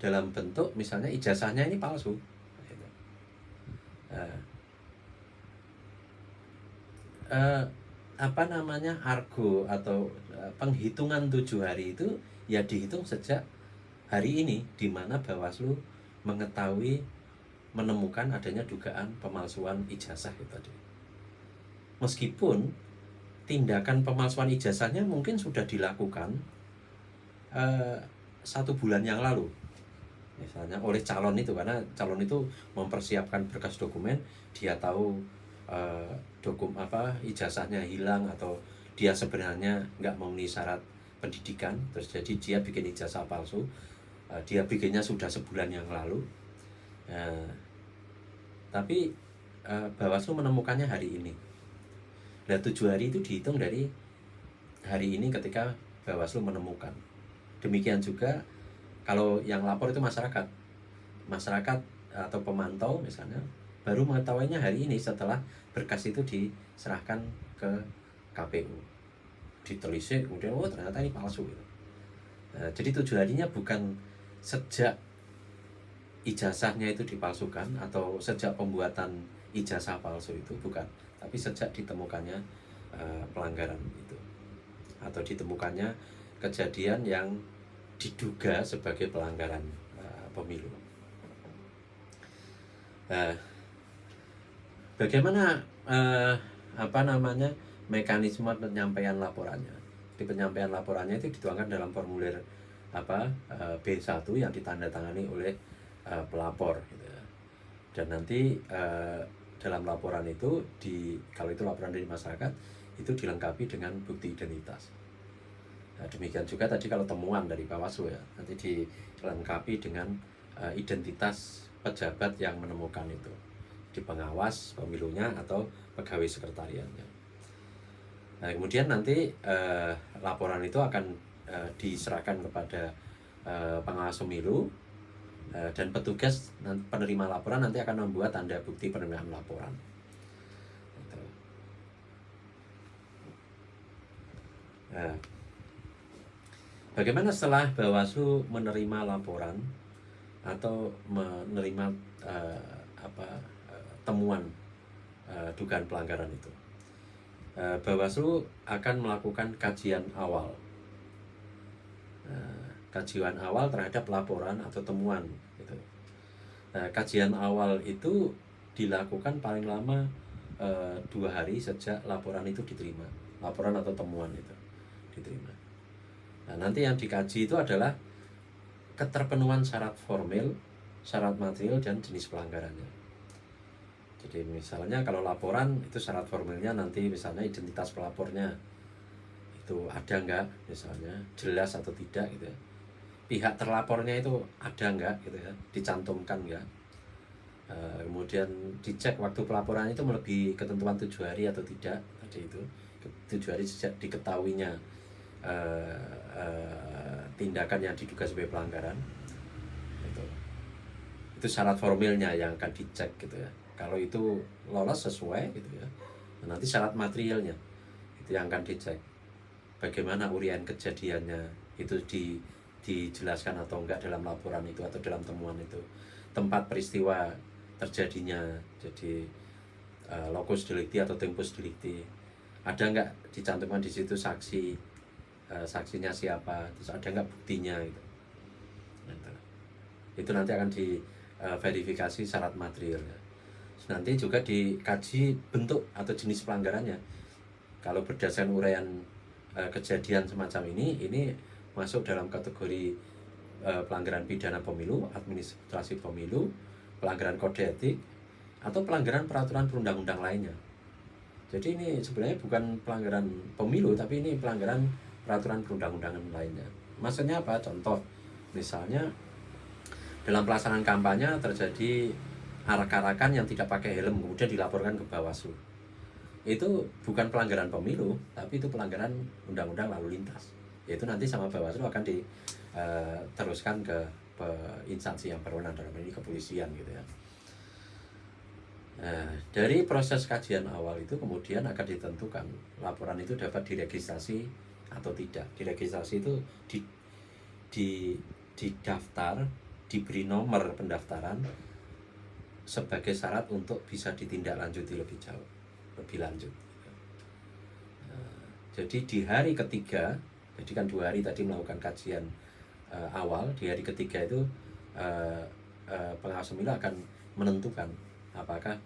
dalam bentuk misalnya ijazahnya ini palsu. Argo atau penghitungan 7 hari itu ya dihitung sejak hari ini, di mana Bawaslu mengetahui menemukan adanya dugaan pemalsuan ijazah itu tadi. Meskipun tindakan pemalsuan ijazahnya mungkin sudah dilakukan 1 bulan yang lalu, misalnya oleh calon itu, karena calon itu mempersiapkan berkas dokumen, dia tahu ijazahnya hilang atau dia sebenarnya nggak memenuhi syarat pendidikan, terus jadi dia bikin ijazah palsu, dia bikinnya sudah sebulan yang lalu, tapi Bawaslu menemukannya hari ini. Nah 7 hari itu dihitung dari hari ini ketika Bawaslu menemukan. Demikian juga kalau yang lapor itu masyarakat atau pemantau misalnya baru mengetahuinya hari ini setelah berkas itu diserahkan ke KPU, ditelisik, kemudian ternyata ini palsu gitu. Jadi 7 harinya bukan sejak ijazahnya itu dipalsukan atau sejak pembuatan ijazah palsu itu, bukan, tapi sejak ditemukannya pelanggaran itu atau ditemukannya kejadian yang diduga sebagai pelanggaran pemilu. Bagaimana mekanisme penyampaian laporannya? Di penyampaian laporannya itu dituangkan dalam formulir B1 yang ditandatangani oleh pelapor gitu ya. Dan nanti dalam laporan itu kalau itu laporan dari masyarakat itu dilengkapi dengan bukti identitas. Nah, demikian juga tadi kalau temuan dari Bawaslu ya, nanti dilengkapi dengan identitas pejabat yang menemukan itu, di pengawas pemilunya atau pegawai sekretariatnya. Nah, kemudian nanti laporan itu akan diserahkan kepada pengawas pemilu, dan petugas penerima laporan nanti akan membuat tanda bukti penerimaan laporan. Nah, bagaimana setelah Bawaslu menerima laporan atau menerima temuan dugaan pelanggaran itu? Bawaslu akan melakukan kajian awal. Kajian awal terhadap laporan atau temuan gitu. Kajian awal itu dilakukan paling lama 2 hari sejak laporan itu diterima, laporan atau temuan itu diterima. Nah, nanti yang dikaji itu adalah keterpenuhan syarat formil, syarat material, dan jenis pelanggarannya. Jadi misalnya kalau laporan itu syarat formilnya nanti misalnya identitas pelapornya itu ada enggak, misalnya jelas atau tidak gitu ya. Pihak terlapornya itu ada enggak gitu ya, dicantumkan enggak. Kemudian dicek waktu pelaporan itu melebihi ketentuan 7 hari atau tidak. Tadi itu 7 hari sejak diketahuinya tindakan yang diduga sebagai pelanggaran. Itu syarat formilnya yang akan dicek gitu ya. Kalau itu lolos sesuai gitu ya, nanti syarat materialnya itu yang akan dicek. Bagaimana uraian kejadiannya itu dijelaskan atau enggak dalam laporan itu atau dalam temuan itu. Tempat peristiwa terjadinya, jadi locus delicti atau tempus delicti, ada enggak dicantumkan di situ saksi, saksinya siapa, terus ada enggak buktinya gitu. Itu nanti akan diverifikasi syarat material. Nanti juga dikaji bentuk atau jenis pelanggarannya. Kalau berdasarkan uraian kejadian semacam ini masuk dalam kategori pelanggaran pidana pemilu, administrasi pemilu, pelanggaran kode etik, atau pelanggaran peraturan perundang-undang lainnya. Jadi ini sebenarnya bukan pelanggaran pemilu, tapi ini pelanggaran peraturan perundang-undangan lainnya. Maksudnya apa? Contoh, misalnya dalam pelaksanaan kampanye terjadi arak-arakan yang tidak pakai helm, kemudian dilaporkan ke Bawaslu. Itu bukan pelanggaran pemilu, tapi itu pelanggaran undang-undang lalu lintas. Yaitu nanti sama Bawaslu akan diteruskan ke instansi yang berwenang, dalam ini kepolisian gitu ya. Nah, dari proses kajian awal itu kemudian akan ditentukan laporan itu dapat diregistrasi atau tidak. Diregistrasi itu didaftar, diberi nomor pendaftaran sebagai syarat untuk bisa ditindaklanjuti lebih jauh, lebih lanjut. Jadi di hari ketiga, jadi kan 2 hari tadi melakukan kajian awal, di hari ketiga itu pengawas pemilu akan menentukan apakah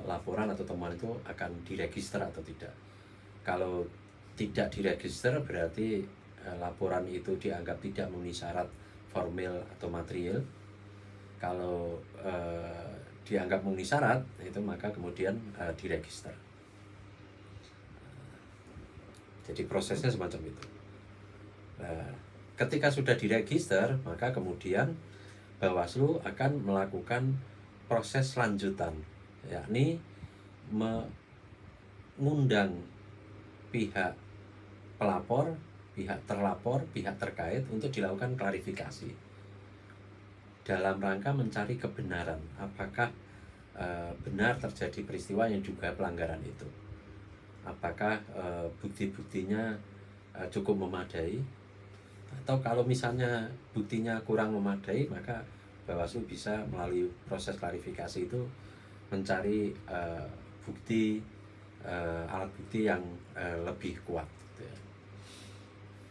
laporan atau temuan itu akan diregister atau tidak. Kalau tidak diregister berarti laporan itu dianggap tidak memenuhi syarat formil atau material. Kalau dianggap memenuhi syarat itu maka kemudian diregister. Jadi prosesnya semacam itu. Ketika sudah diregister maka kemudian Bawaslu akan melakukan proses lanjutan, yakni mengundang pihak pelapor, pihak terlapor, pihak terkait untuk dilakukan klarifikasi dalam rangka mencari kebenaran apakah benar terjadi peristiwa yang juga pelanggaran itu, apakah bukti-buktinya cukup memadai, atau kalau misalnya buktinya kurang memadai maka Bawaslu bisa melalui proses klarifikasi itu mencari bukti, alat bukti yang lebih kuat gitu ya.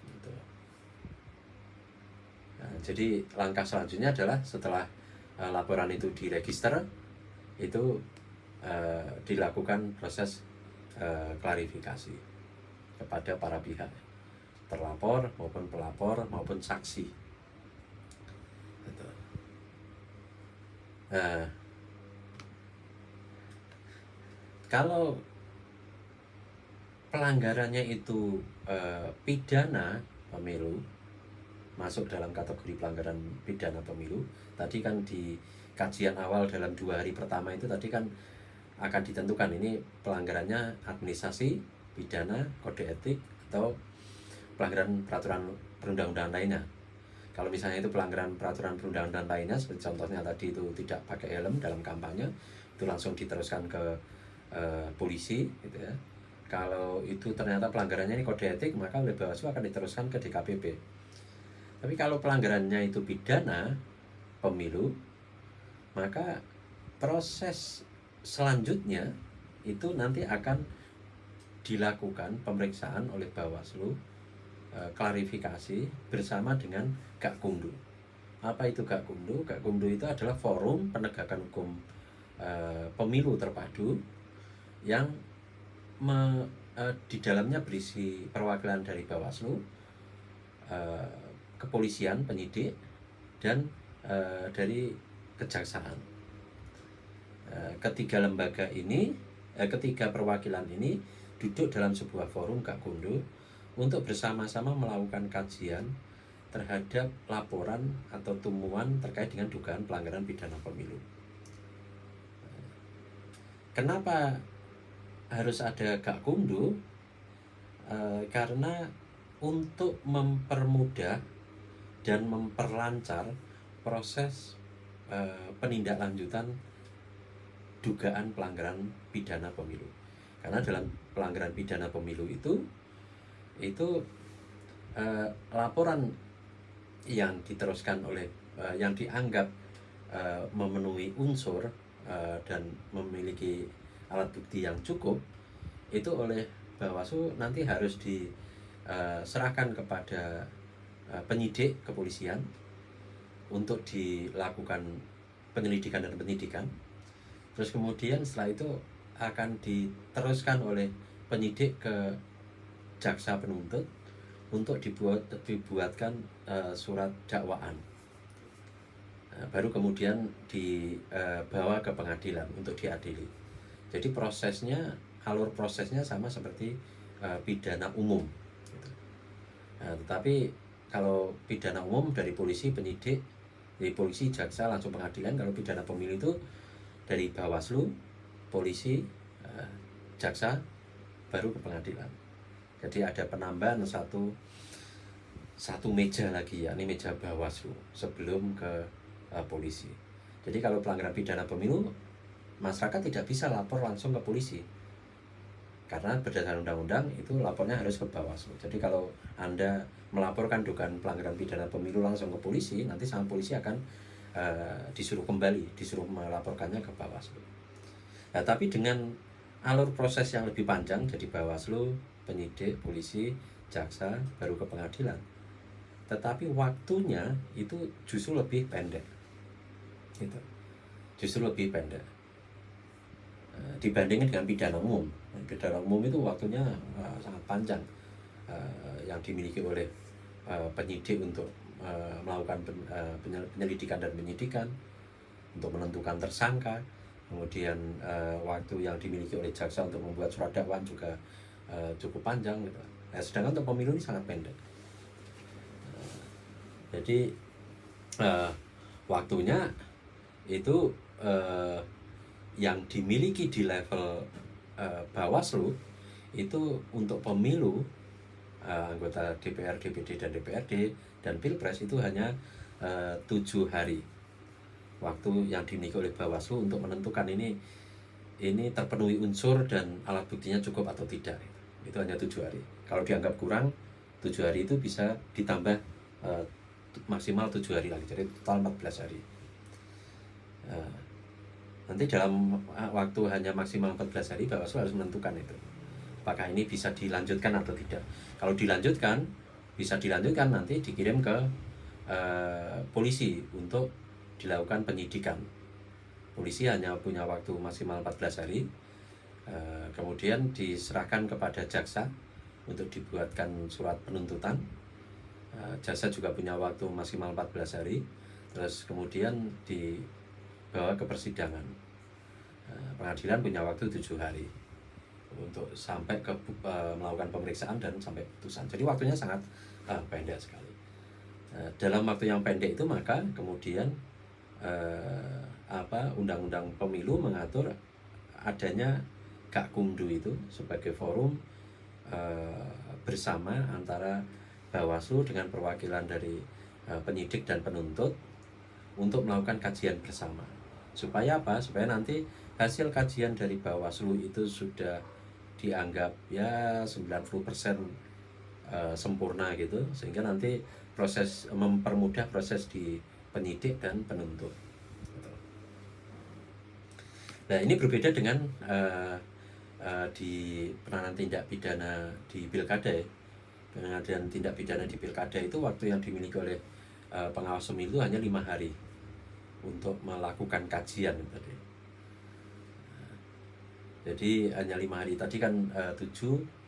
Gitu. Nah, jadi langkah selanjutnya adalah setelah laporan itu diregister, itu dilakukan proses klarifikasi kepada para pihak, terlapor maupun pelapor maupun saksi. Gitu. Kalau pelanggarannya itu pidana pemilu, masuk dalam kategori pelanggaran pidana pemilu, tadi kan di kajian awal dalam 2 hari pertama itu tadi kan akan ditentukan ini pelanggarannya administrasi, pidana, kode etik, atau pelanggaran peraturan perundang-undangan lainnya. Kalau misalnya itu pelanggaran peraturan perundang-undangan lainnya, seperti contohnya tadi itu tidak pakai helm dalam kampanye, itu langsung diteruskan ke polisi gitu ya. Kalau itu ternyata pelanggarannya ini kode etik, maka oleh Bawaslu akan diteruskan ke DKPP. Tapi kalau pelanggarannya itu pidana pemilu, maka proses selanjutnya itu nanti akan dilakukan pemeriksaan oleh Bawaslu, klarifikasi bersama dengan Gakumdu. Apa itu Gakumdu? Gakumdu itu adalah forum penegakan hukum pemilu terpadu yang di dalamnya berisi perwakilan dari Bawaslu, kepolisian, penyidik, dan dari kejaksaan. Ketiga lembaga ini, ketiga perwakilan ini duduk dalam sebuah forum Gakumdu untuk bersama-sama melakukan kajian terhadap laporan atau temuan terkait dengan dugaan pelanggaran pidana pemilu. Kenapa harus ada Gakumdu? Karena untuk mempermudah dan memperlancar proses penindaklanjutan dugaan pelanggaran pidana pemilu. Karena dalam pelanggaran pidana pemilu itu laporan yang diteruskan oleh yang dianggap memenuhi unsur dan memiliki alat bukti yang cukup, itu oleh Bawaslu nanti harus diserahkan kepada penyidik kepolisian untuk dilakukan penyelidikan dan penyidikan. Terus kemudian setelah itu akan diteruskan oleh penyidik ke jaksa penuntut untuk dibuatkan surat dakwaan. Baru kemudian dibawa ke pengadilan untuk diadili. Jadi prosesnya, alur prosesnya sama seperti pidana umum. Tetapi kalau pidana umum dari polisi, penyidik, dari polisi, jaksa langsung pengadilan. Kalau pidana pemilu itu dari Bawaslu, polisi, jaksa, baru ke pengadilan. Jadi ada penambahan satu meja lagi, yakni meja Bawaslu sebelum ke polisi. Jadi kalau pelanggaran pidana pemilu, masyarakat tidak bisa lapor langsung ke polisi, karena berdasarkan undang-undang itu lapornya harus ke Bawaslu. Jadi kalau Anda melaporkan dugaan pelanggaran pidana pemilu langsung ke polisi, nanti sama polisi akan disuruh melaporkannya ke Bawaslu. Nah, tapi dengan alur proses yang lebih panjang, jadi Bawaslu, penyidik, polisi, jaksa, baru ke pengadilan. Tetapi waktunya itu justru lebih pendek. Gitu. Justru lebih pendek dibandingkan dengan pidana umum. Pidana umum itu waktunya sangat panjang yang dimiliki oleh penyidik untuk melakukan penyelidikan dan penyidikan, untuk menentukan tersangka. Kemudian waktu yang dimiliki oleh jaksa untuk membuat surat dakwaan juga cukup panjang gitu. Nah, sedangkan untuk pemilu ini sangat pendek. Jadi waktunya itu yang dimiliki di level Bawaslu itu untuk pemilu anggota DPR, DPD, dan DPRD dan Pilpres itu hanya 7 hari waktu yang dimiliki oleh Bawaslu untuk menentukan ini terpenuhi unsur dan alat buktinya cukup atau tidak. Itu hanya 7 hari. Kalau dianggap kurang 7 hari itu bisa ditambah maksimal 7 hari lagi, jadi total 14 hari. Nah, nanti dalam waktu hanya maksimal 14 hari Bawaslu harus menentukan itu, apakah ini bisa dilanjutkan atau tidak. Kalau dilanjutkan, bisa dilanjutkan, nanti dikirim ke polisi untuk dilakukan penyidikan. Polisi hanya punya waktu maksimal 14 hari, kemudian diserahkan kepada jaksa untuk dibuatkan surat penuntutan. Jaksa juga punya waktu maksimal 14 hari, terus kemudian dibawa ke persidangan. Pengadilan punya waktu 7 hari untuk sampai ke melakukan pemeriksaan dan sampai putusan. Jadi waktunya sangat pendek sekali. Dalam waktu yang pendek itu maka kemudian undang-undang pemilu mengatur adanya Gakumdu itu sebagai forum bersama antara Bawaslu dengan perwakilan dari penyidik dan penuntut untuk melakukan kajian bersama. Supaya apa? Supaya nanti hasil kajian dari Bawaslu itu sudah dianggap ya 90% sempurna gitu, sehingga nanti mempermudah proses di penyidik dan penuntut. Nah, ini berbeda dengan di penanganan tindak pidana di pilkada ya. Penanganan tindak pidana di pilkada itu waktu yang dimiliki oleh pengawas pemilu hanya 5 hari untuk melakukan kajian tadi. Jadi hanya 5 hari tadi kan 7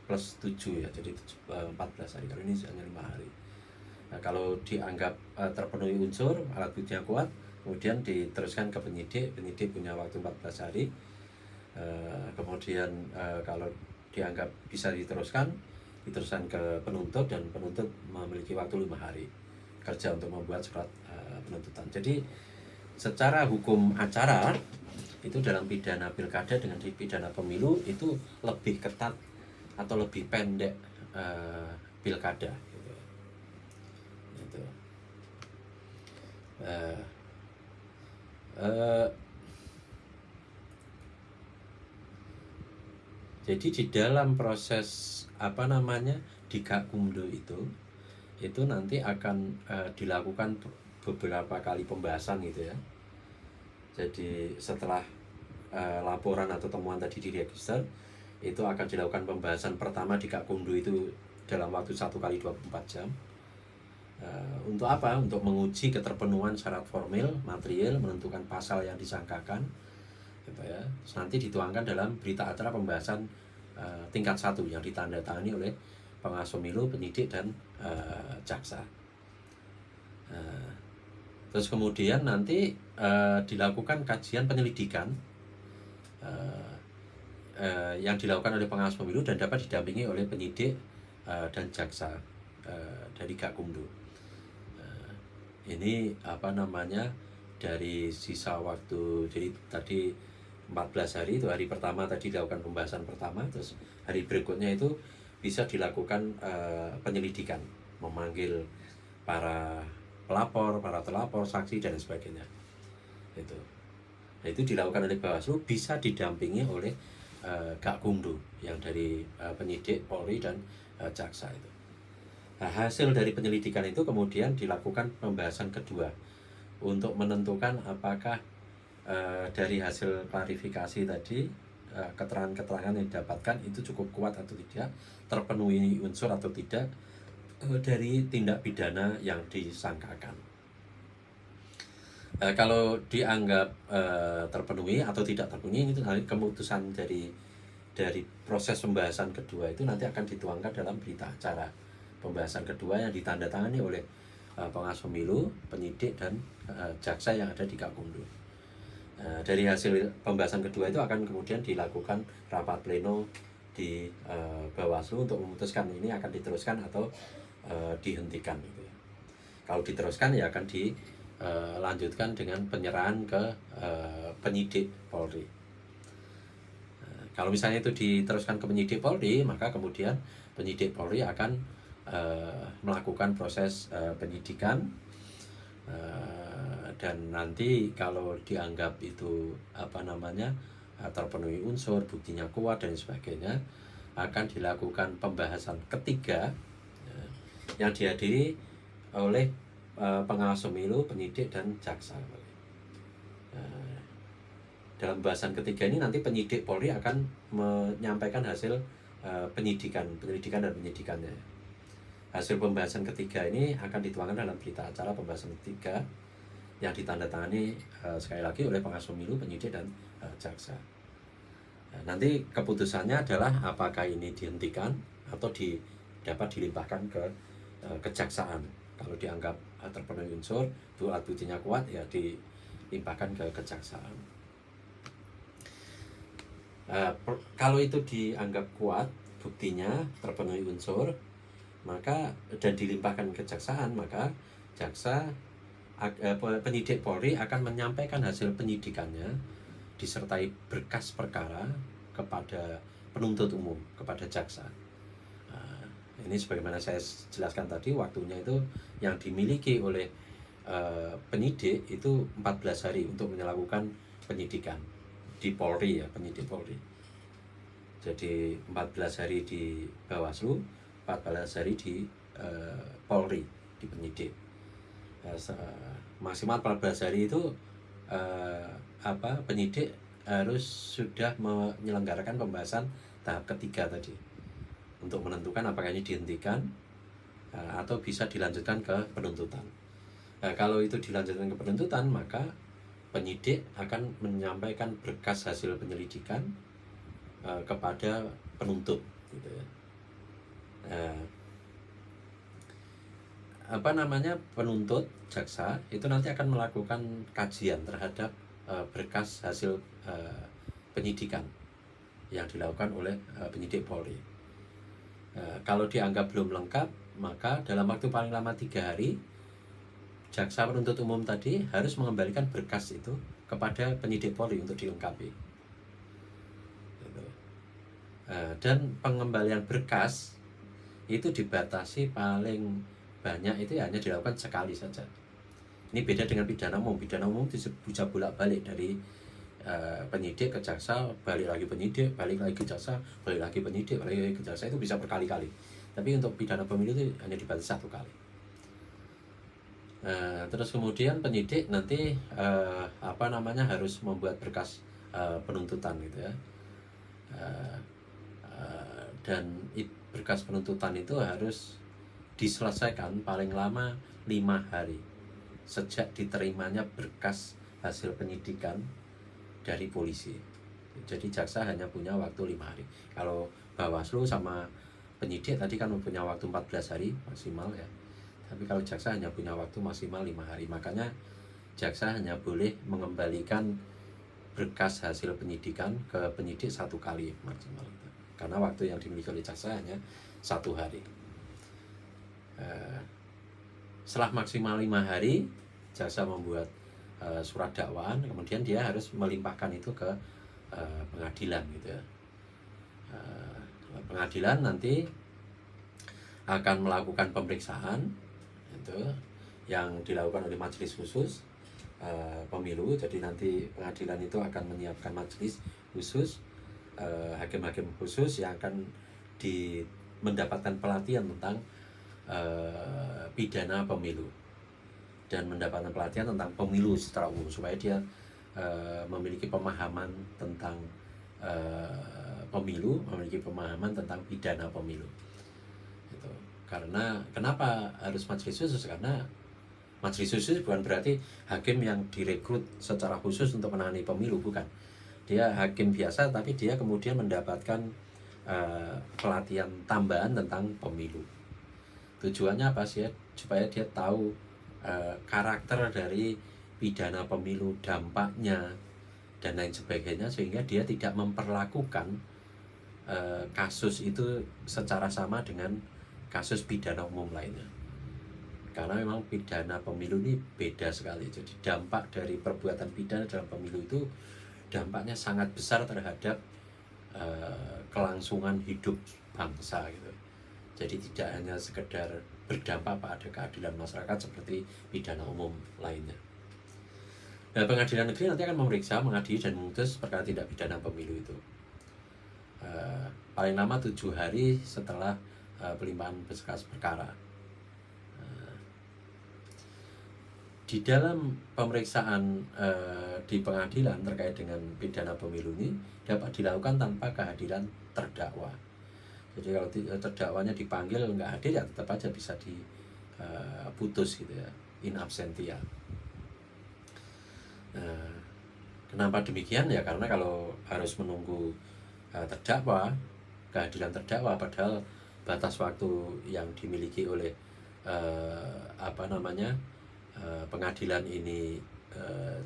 plus 7 ya, jadi 14 hari. Kalau ini hanya 5 hari. Nah, kalau dianggap terpenuhi unsur, alat buktinya kuat, kemudian diteruskan ke penyidik punya waktu 14 hari. Kemudian kalau dianggap bisa diteruskan ke penuntut, dan penuntut memiliki waktu 5 hari kerja untuk membuat surat penuntutan. Jadi secara hukum acara itu dalam pidana pilkada dengan di pidana pemilu itu lebih ketat atau lebih pendek pilkada gitu. Gitu. Jadi di dalam proses di Gakumdu itu nanti akan dilakukan beberapa kali pembahasan gitu ya. Jadi setelah laporan atau temuan tadi diregister, itu akan dilakukan pembahasan pertama di Gakumdu itu dalam waktu 1 kali 24 jam. Untuk apa? Untuk menguji keterpenuhan syarat formil, material, menentukan pasal yang disangkakan, gitu ya. Terus nanti dituangkan dalam berita acara pembahasan tingkat 1 yang ditandatangani oleh pengawas pemilu, penyidik, dan jaksa. Terus kemudian nanti dilakukan kajian penyelidikan yang dilakukan oleh pengawas pemilu dan dapat didampingi oleh penyidik dan jaksa dari Gakumdu. Ini dari sisa waktu, jadi tadi 14 hari itu hari pertama tadi dilakukan pembahasan pertama, terus hari berikutnya itu bisa dilakukan penyelidikan, memanggil para pelapor, para terlapor, saksi, dan sebagainya. Nah, itu dilakukan oleh Bawaslu, bisa didampingi oleh Gakumdu yang dari penyidik Polri dan jaksa itu. Nah, hasil dari penyelidikan itu kemudian dilakukan pembahasan kedua untuk menentukan apakah dari hasil klarifikasi tadi keterangan-keterangan yang didapatkan itu cukup kuat atau tidak, terpenuhi unsur atau tidak dari tindak pidana yang disangkakan. Kalau dianggap terpenuhi atau tidak terpenuhi, itu keputusan dari proses pembahasan kedua itu nanti akan dituangkan dalam berita acara pembahasan kedua yang ditandatangani oleh pengawas pemilu, penyidik, dan jaksa yang ada di Gakumdu. Dari hasil pembahasan kedua itu akan kemudian dilakukan rapat pleno di Bawaslu untuk memutuskan ini akan diteruskan atau dihentikan gitu ya. Kalau diteruskan ya akan dilanjutkan dengan penyerahan ke penyidik Polri. Kalau misalnya itu diteruskan ke penyidik Polri, maka kemudian penyidik Polri akan melakukan proses penyidikan, dan nanti kalau dianggap itu terpenuhi unsur, buktinya kuat dan sebagainya, akan dilakukan pembahasan ketiga yang dihadiri oleh pengawas pemilu, penyidik, dan jaksa. dalam bahasan ketiga ini nanti penyidik Polri akan menyampaikan hasil penyelidikan dan penyidikannya. Hasil pembahasan ketiga ini akan dituangkan dalam berita acara pembahasan ketiga yang ditandatangani sekali lagi oleh pengawas pemilu, penyidik, dan jaksa. Nanti keputusannya adalah apakah ini dihentikan atau dapat dilimpahkan ke kejaksaan. Kalau dianggap terpenuhi unsur, alat buktinya kuat, ya dilimpahkan ke kejaksaan. Kalau itu dianggap kuat, buktinya terpenuhi unsur, maka dan dilimpahkan ke kejaksaan, maka jaksa penyidik Polri akan menyampaikan hasil penyidikannya disertai berkas perkara kepada penuntut umum, kepada jaksa. Ini sebagaimana saya jelaskan tadi, waktunya itu yang dimiliki oleh penyidik itu 14 hari untuk melakukan penyidikan di Polri, ya, penyidik Polri. Jadi 14 hari di Bawaslu, 14 hari di Polri, di penyidik. Maksimal 14 hari itu penyidik harus sudah menyelenggarakan pembahasan tahap ketiga tadi untuk menentukan apakah ini dihentikan atau bisa dilanjutkan ke penuntutan. Kalau itu dilanjutkan ke penuntutan, maka penyidik akan menyampaikan berkas hasil penyelidikan kepada penuntut, gitu ya. Penuntut jaksa itu nanti akan melakukan kajian terhadap berkas hasil penyidikan yang dilakukan oleh penyidik Polri. Kalau dianggap belum lengkap, maka dalam waktu paling lama 3 hari jaksa penuntut umum tadi harus mengembalikan berkas itu kepada penyidik Polri untuk dilengkapi. Dan pengembalian berkas itu dibatasi paling banyak itu hanya dilakukan sekali saja. Ini beda dengan pidana umum. Pidana umum bisa bolak-balik dari penyidik ke jaksa, balik lagi penyidik, balik lagi ke jaksa, balik lagi penyidik, balik lagi ke jaksa, itu bisa berkali-kali. Tapi untuk pidana pemilu itu hanya dibatasi 1 kali. Terus kemudian penyidik nanti harus membuat berkas penuntutan, gitu ya. Dan berkas penuntutan itu harus diselesaikan paling lama 5 hari sejak diterimanya berkas hasil penyidikan dari polisi. Jadi jaksa hanya punya waktu 5 hari. Kalau Bawaslu sama penyidik tadi kan punya waktu 14 hari maksimal, ya. Tapi kalau jaksa hanya punya waktu maksimal 5 hari. Makanya jaksa hanya boleh mengembalikan berkas hasil penyidikan ke penyidik 1 kali maksimal. Karena waktu yang dimiliki oleh jaksa hanya 1 hari. Setelah maksimal 5 hari, jaksa membuat surat dakwaan, kemudian dia harus melimpahkan itu ke pengadilan, gitu ya. Pengadilan nanti akan melakukan pemeriksaan itu yang dilakukan oleh majelis khusus pemilu. Jadi nanti pengadilan itu akan menyiapkan majelis khusus, hakim-hakim khusus yang akan mendapatkan pelatihan tentang pidana pemilu dan mendapatkan pelatihan tentang pemilu secara umum supaya dia memiliki pemahaman tentang pemilu, memiliki pemahaman tentang pidana pemilu. Gitu. Karena kenapa harus majelis khusus? Karena majelis khusus bukan berarti hakim yang direkrut secara khusus untuk menangani pemilu, bukan. Dia hakim biasa, tapi dia kemudian mendapatkan pelatihan tambahan tentang pemilu. Tujuannya apa sih? Supaya dia tahu karakter dari pidana pemilu, dampaknya, dan lain sebagainya, sehingga dia tidak memperlakukan kasus itu secara sama dengan kasus pidana umum lainnya. Karena memang pidana pemilu ini beda sekali. Jadi dampak dari perbuatan pidana dalam pemilu itu dampaknya sangat besar terhadap kelangsungan hidup bangsa, gitu. Jadi tidak hanya sekedar berdampak pada keadilan masyarakat seperti pidana umum lainnya. Nah, pengadilan negeri nanti akan memeriksa, mengadili, dan memutus perkara tindak pidana pemilu itu paling lama 7 hari setelah pelimpahan berkas perkara. di dalam pemeriksaan di pengadilan terkait dengan pidana pemilu ini dapat dilakukan tanpa kehadiran terdakwa. Jadi kalau terdakwanya dipanggil nggak hadir ya tetap aja bisa diputus gitu ya, in absentia. Kenapa demikian ya, karena kalau harus menunggu terdakwa, kehadiran terdakwa, padahal batas waktu yang dimiliki oleh pengadilan ini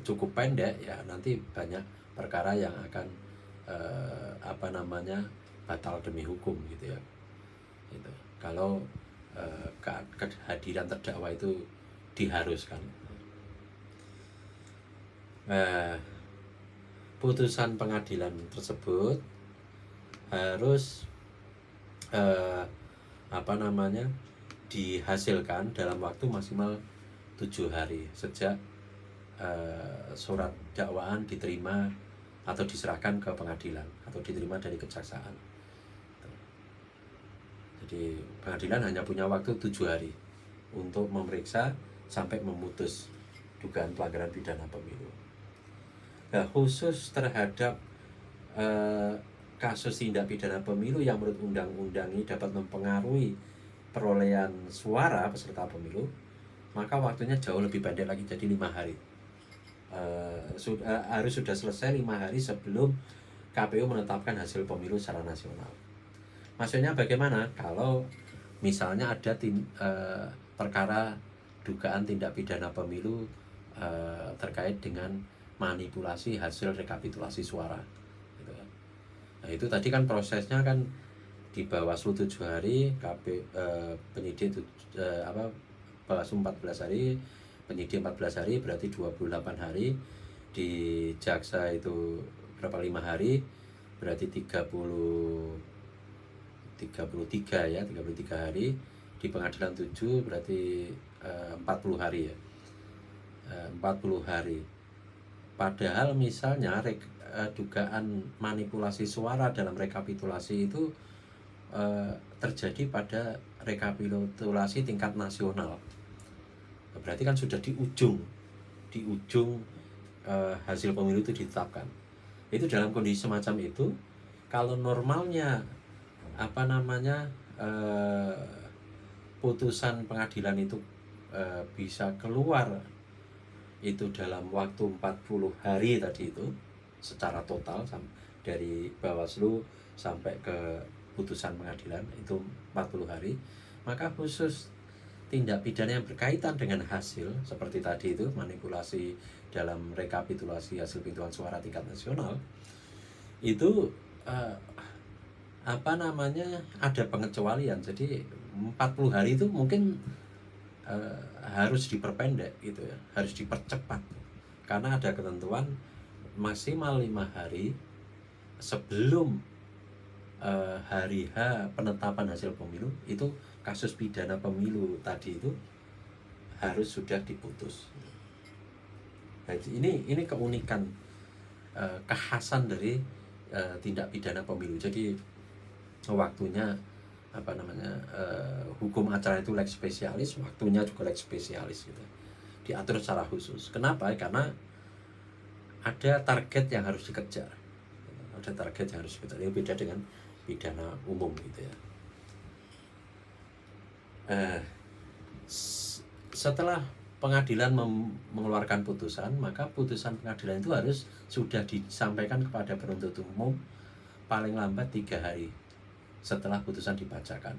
cukup pendek ya, nanti banyak perkara yang akan batal demi hukum gitu ya. Gitu. Kalau kehadiran terdakwa itu diharuskan. Putusan pengadilan tersebut harus dihasilkan dalam waktu maksimal 7 hari sejak surat dakwaan diterima atau diserahkan ke pengadilan atau diterima dari kejaksaan. Jadi pengadilan hanya punya waktu 7 hari untuk memeriksa sampai memutus dugaan pelanggaran pidana pemilu. Nah, khusus terhadap kasus tindak pidana pemilu yang menurut undang-undang ini dapat mempengaruhi perolehan suara peserta pemilu, maka waktunya jauh lebih pendek lagi, jadi 5 hari. Harus sudah selesai 5 hari sebelum KPU menetapkan hasil pemilu secara nasional. Maksudnya bagaimana? Kalau misalnya ada perkara dugaan tindak pidana pemilu terkait dengan manipulasi hasil rekapitulasi suara gitu. Nah, itu tadi kan prosesnya kan di Bawaslu 7 hari, penyidik Bawaslu 14 hari, penyidik 14 hari, berarti 28 hari. Di jaksa itu berapa, 5 hari, berarti 33 hari. Di pengadilan 7 berarti 40 hari ya. 40 hari. Padahal misalnya dugaan manipulasi suara dalam rekapitulasi itu terjadi pada rekapitulasi tingkat nasional. Berarti kan sudah di ujung hasil pemilu itu ditetapkan. Itu dalam kondisi semacam itu, kalau normalnya putusan pengadilan itu bisa keluar itu dalam waktu 40 hari tadi itu secara total dari Bawaslu sampai ke putusan pengadilan itu 40 hari, maka khusus tindak pidana yang berkaitan dengan hasil seperti tadi itu manipulasi dalam rekapitulasi hasil penghitungan suara tingkat nasional itu ada pengecualian. Jadi 40 hari itu mungkin harus diperpendek gitu ya, harus dipercepat karena ada ketentuan maksimal 5 hari sebelum hari H penetapan hasil pemilu itu kasus pidana pemilu tadi itu harus sudah diputus. Nah, ini keunikan kekhasan dari tindak pidana pemilu. Jadi waktunya hukum acara itu lex spesialis, waktunya juga lex spesialis gitu. Diatur secara khusus. Kenapa? Karena ada target yang harus dikejar. Ada target yang harus dikejar. Ini beda dengan pidana umum gitu ya. Setelah pengadilan mengeluarkan putusan, maka putusan pengadilan itu harus sudah disampaikan kepada penuntut umum paling lambat 3 hari setelah putusan dibacakan.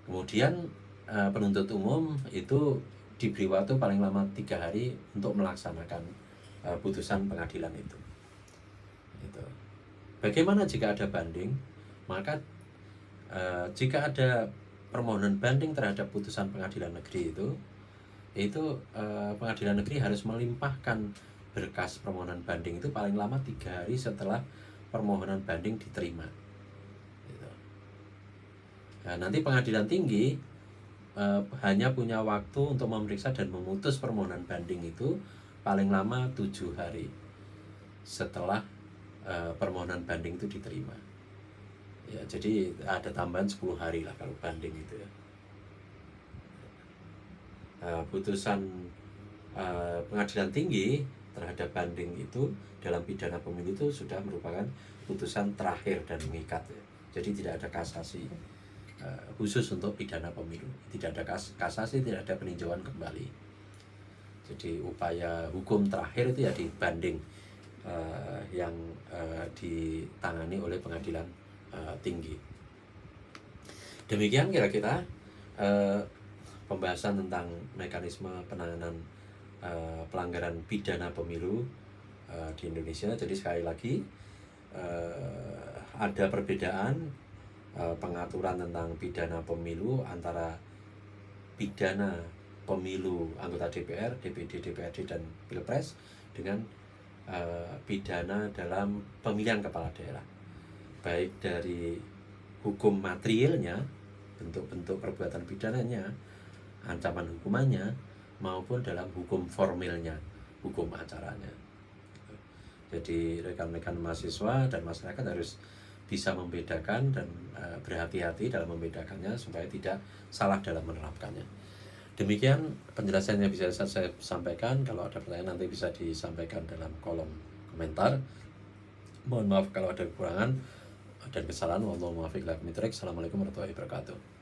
Kemudian penuntut umum itu diberi waktu paling lama 3 hari untuk melaksanakan putusan pengadilan itu. Bagaimana jika ada banding? Maka jika ada permohonan banding terhadap putusan pengadilan negeri itu pengadilan negeri harus melimpahkan berkas permohonan banding itu paling lama 3 hari setelah permohonan banding diterima. Nah, nanti pengadilan tinggi hanya punya waktu untuk memeriksa dan memutus permohonan banding itu paling lama 7 hari setelah permohonan banding itu diterima. Ya, jadi ada tambahan 10 hari lah kalau banding itu ya. putusan pengadilan tinggi terhadap banding itu dalam pidana pemilu itu sudah merupakan putusan terakhir dan mengikat ya. Jadi tidak ada kasasi khusus untuk pidana pemilu, tidak ada kasasi, tidak ada peninjauan kembali. Jadi upaya hukum terakhir itu ya di banding yang ditangani oleh pengadilan tinggi. Demikian kira-kira pembahasan tentang mekanisme penanganan pelanggaran pidana pemilu di Indonesia. Jadi sekali lagi ada perbedaan pengaturan tentang pidana pemilu antara pidana pemilu anggota DPR, DPD, DPRD dan Pilpres dengan pidana dalam pemilihan kepala daerah, baik dari hukum materialnya, bentuk-bentuk perbuatan pidananya, ancaman hukumannya, maupun dalam hukum formilnya, hukum acaranya. Jadi rekan-rekan mahasiswa dan masyarakat harus bisa membedakan dan berhati-hati dalam membedakannya supaya tidak salah dalam menerapkannya. Demikian penjelasannya bisa saya sampaikan. Kalau ada pertanyaan nanti bisa disampaikan dalam kolom komentar. Mohon maaf kalau ada kekurangan dan kesalahan. Wallahu muwaffiq ila aqwamit thoriq. Assalamualaikum warahmatullahi wabarakatuh.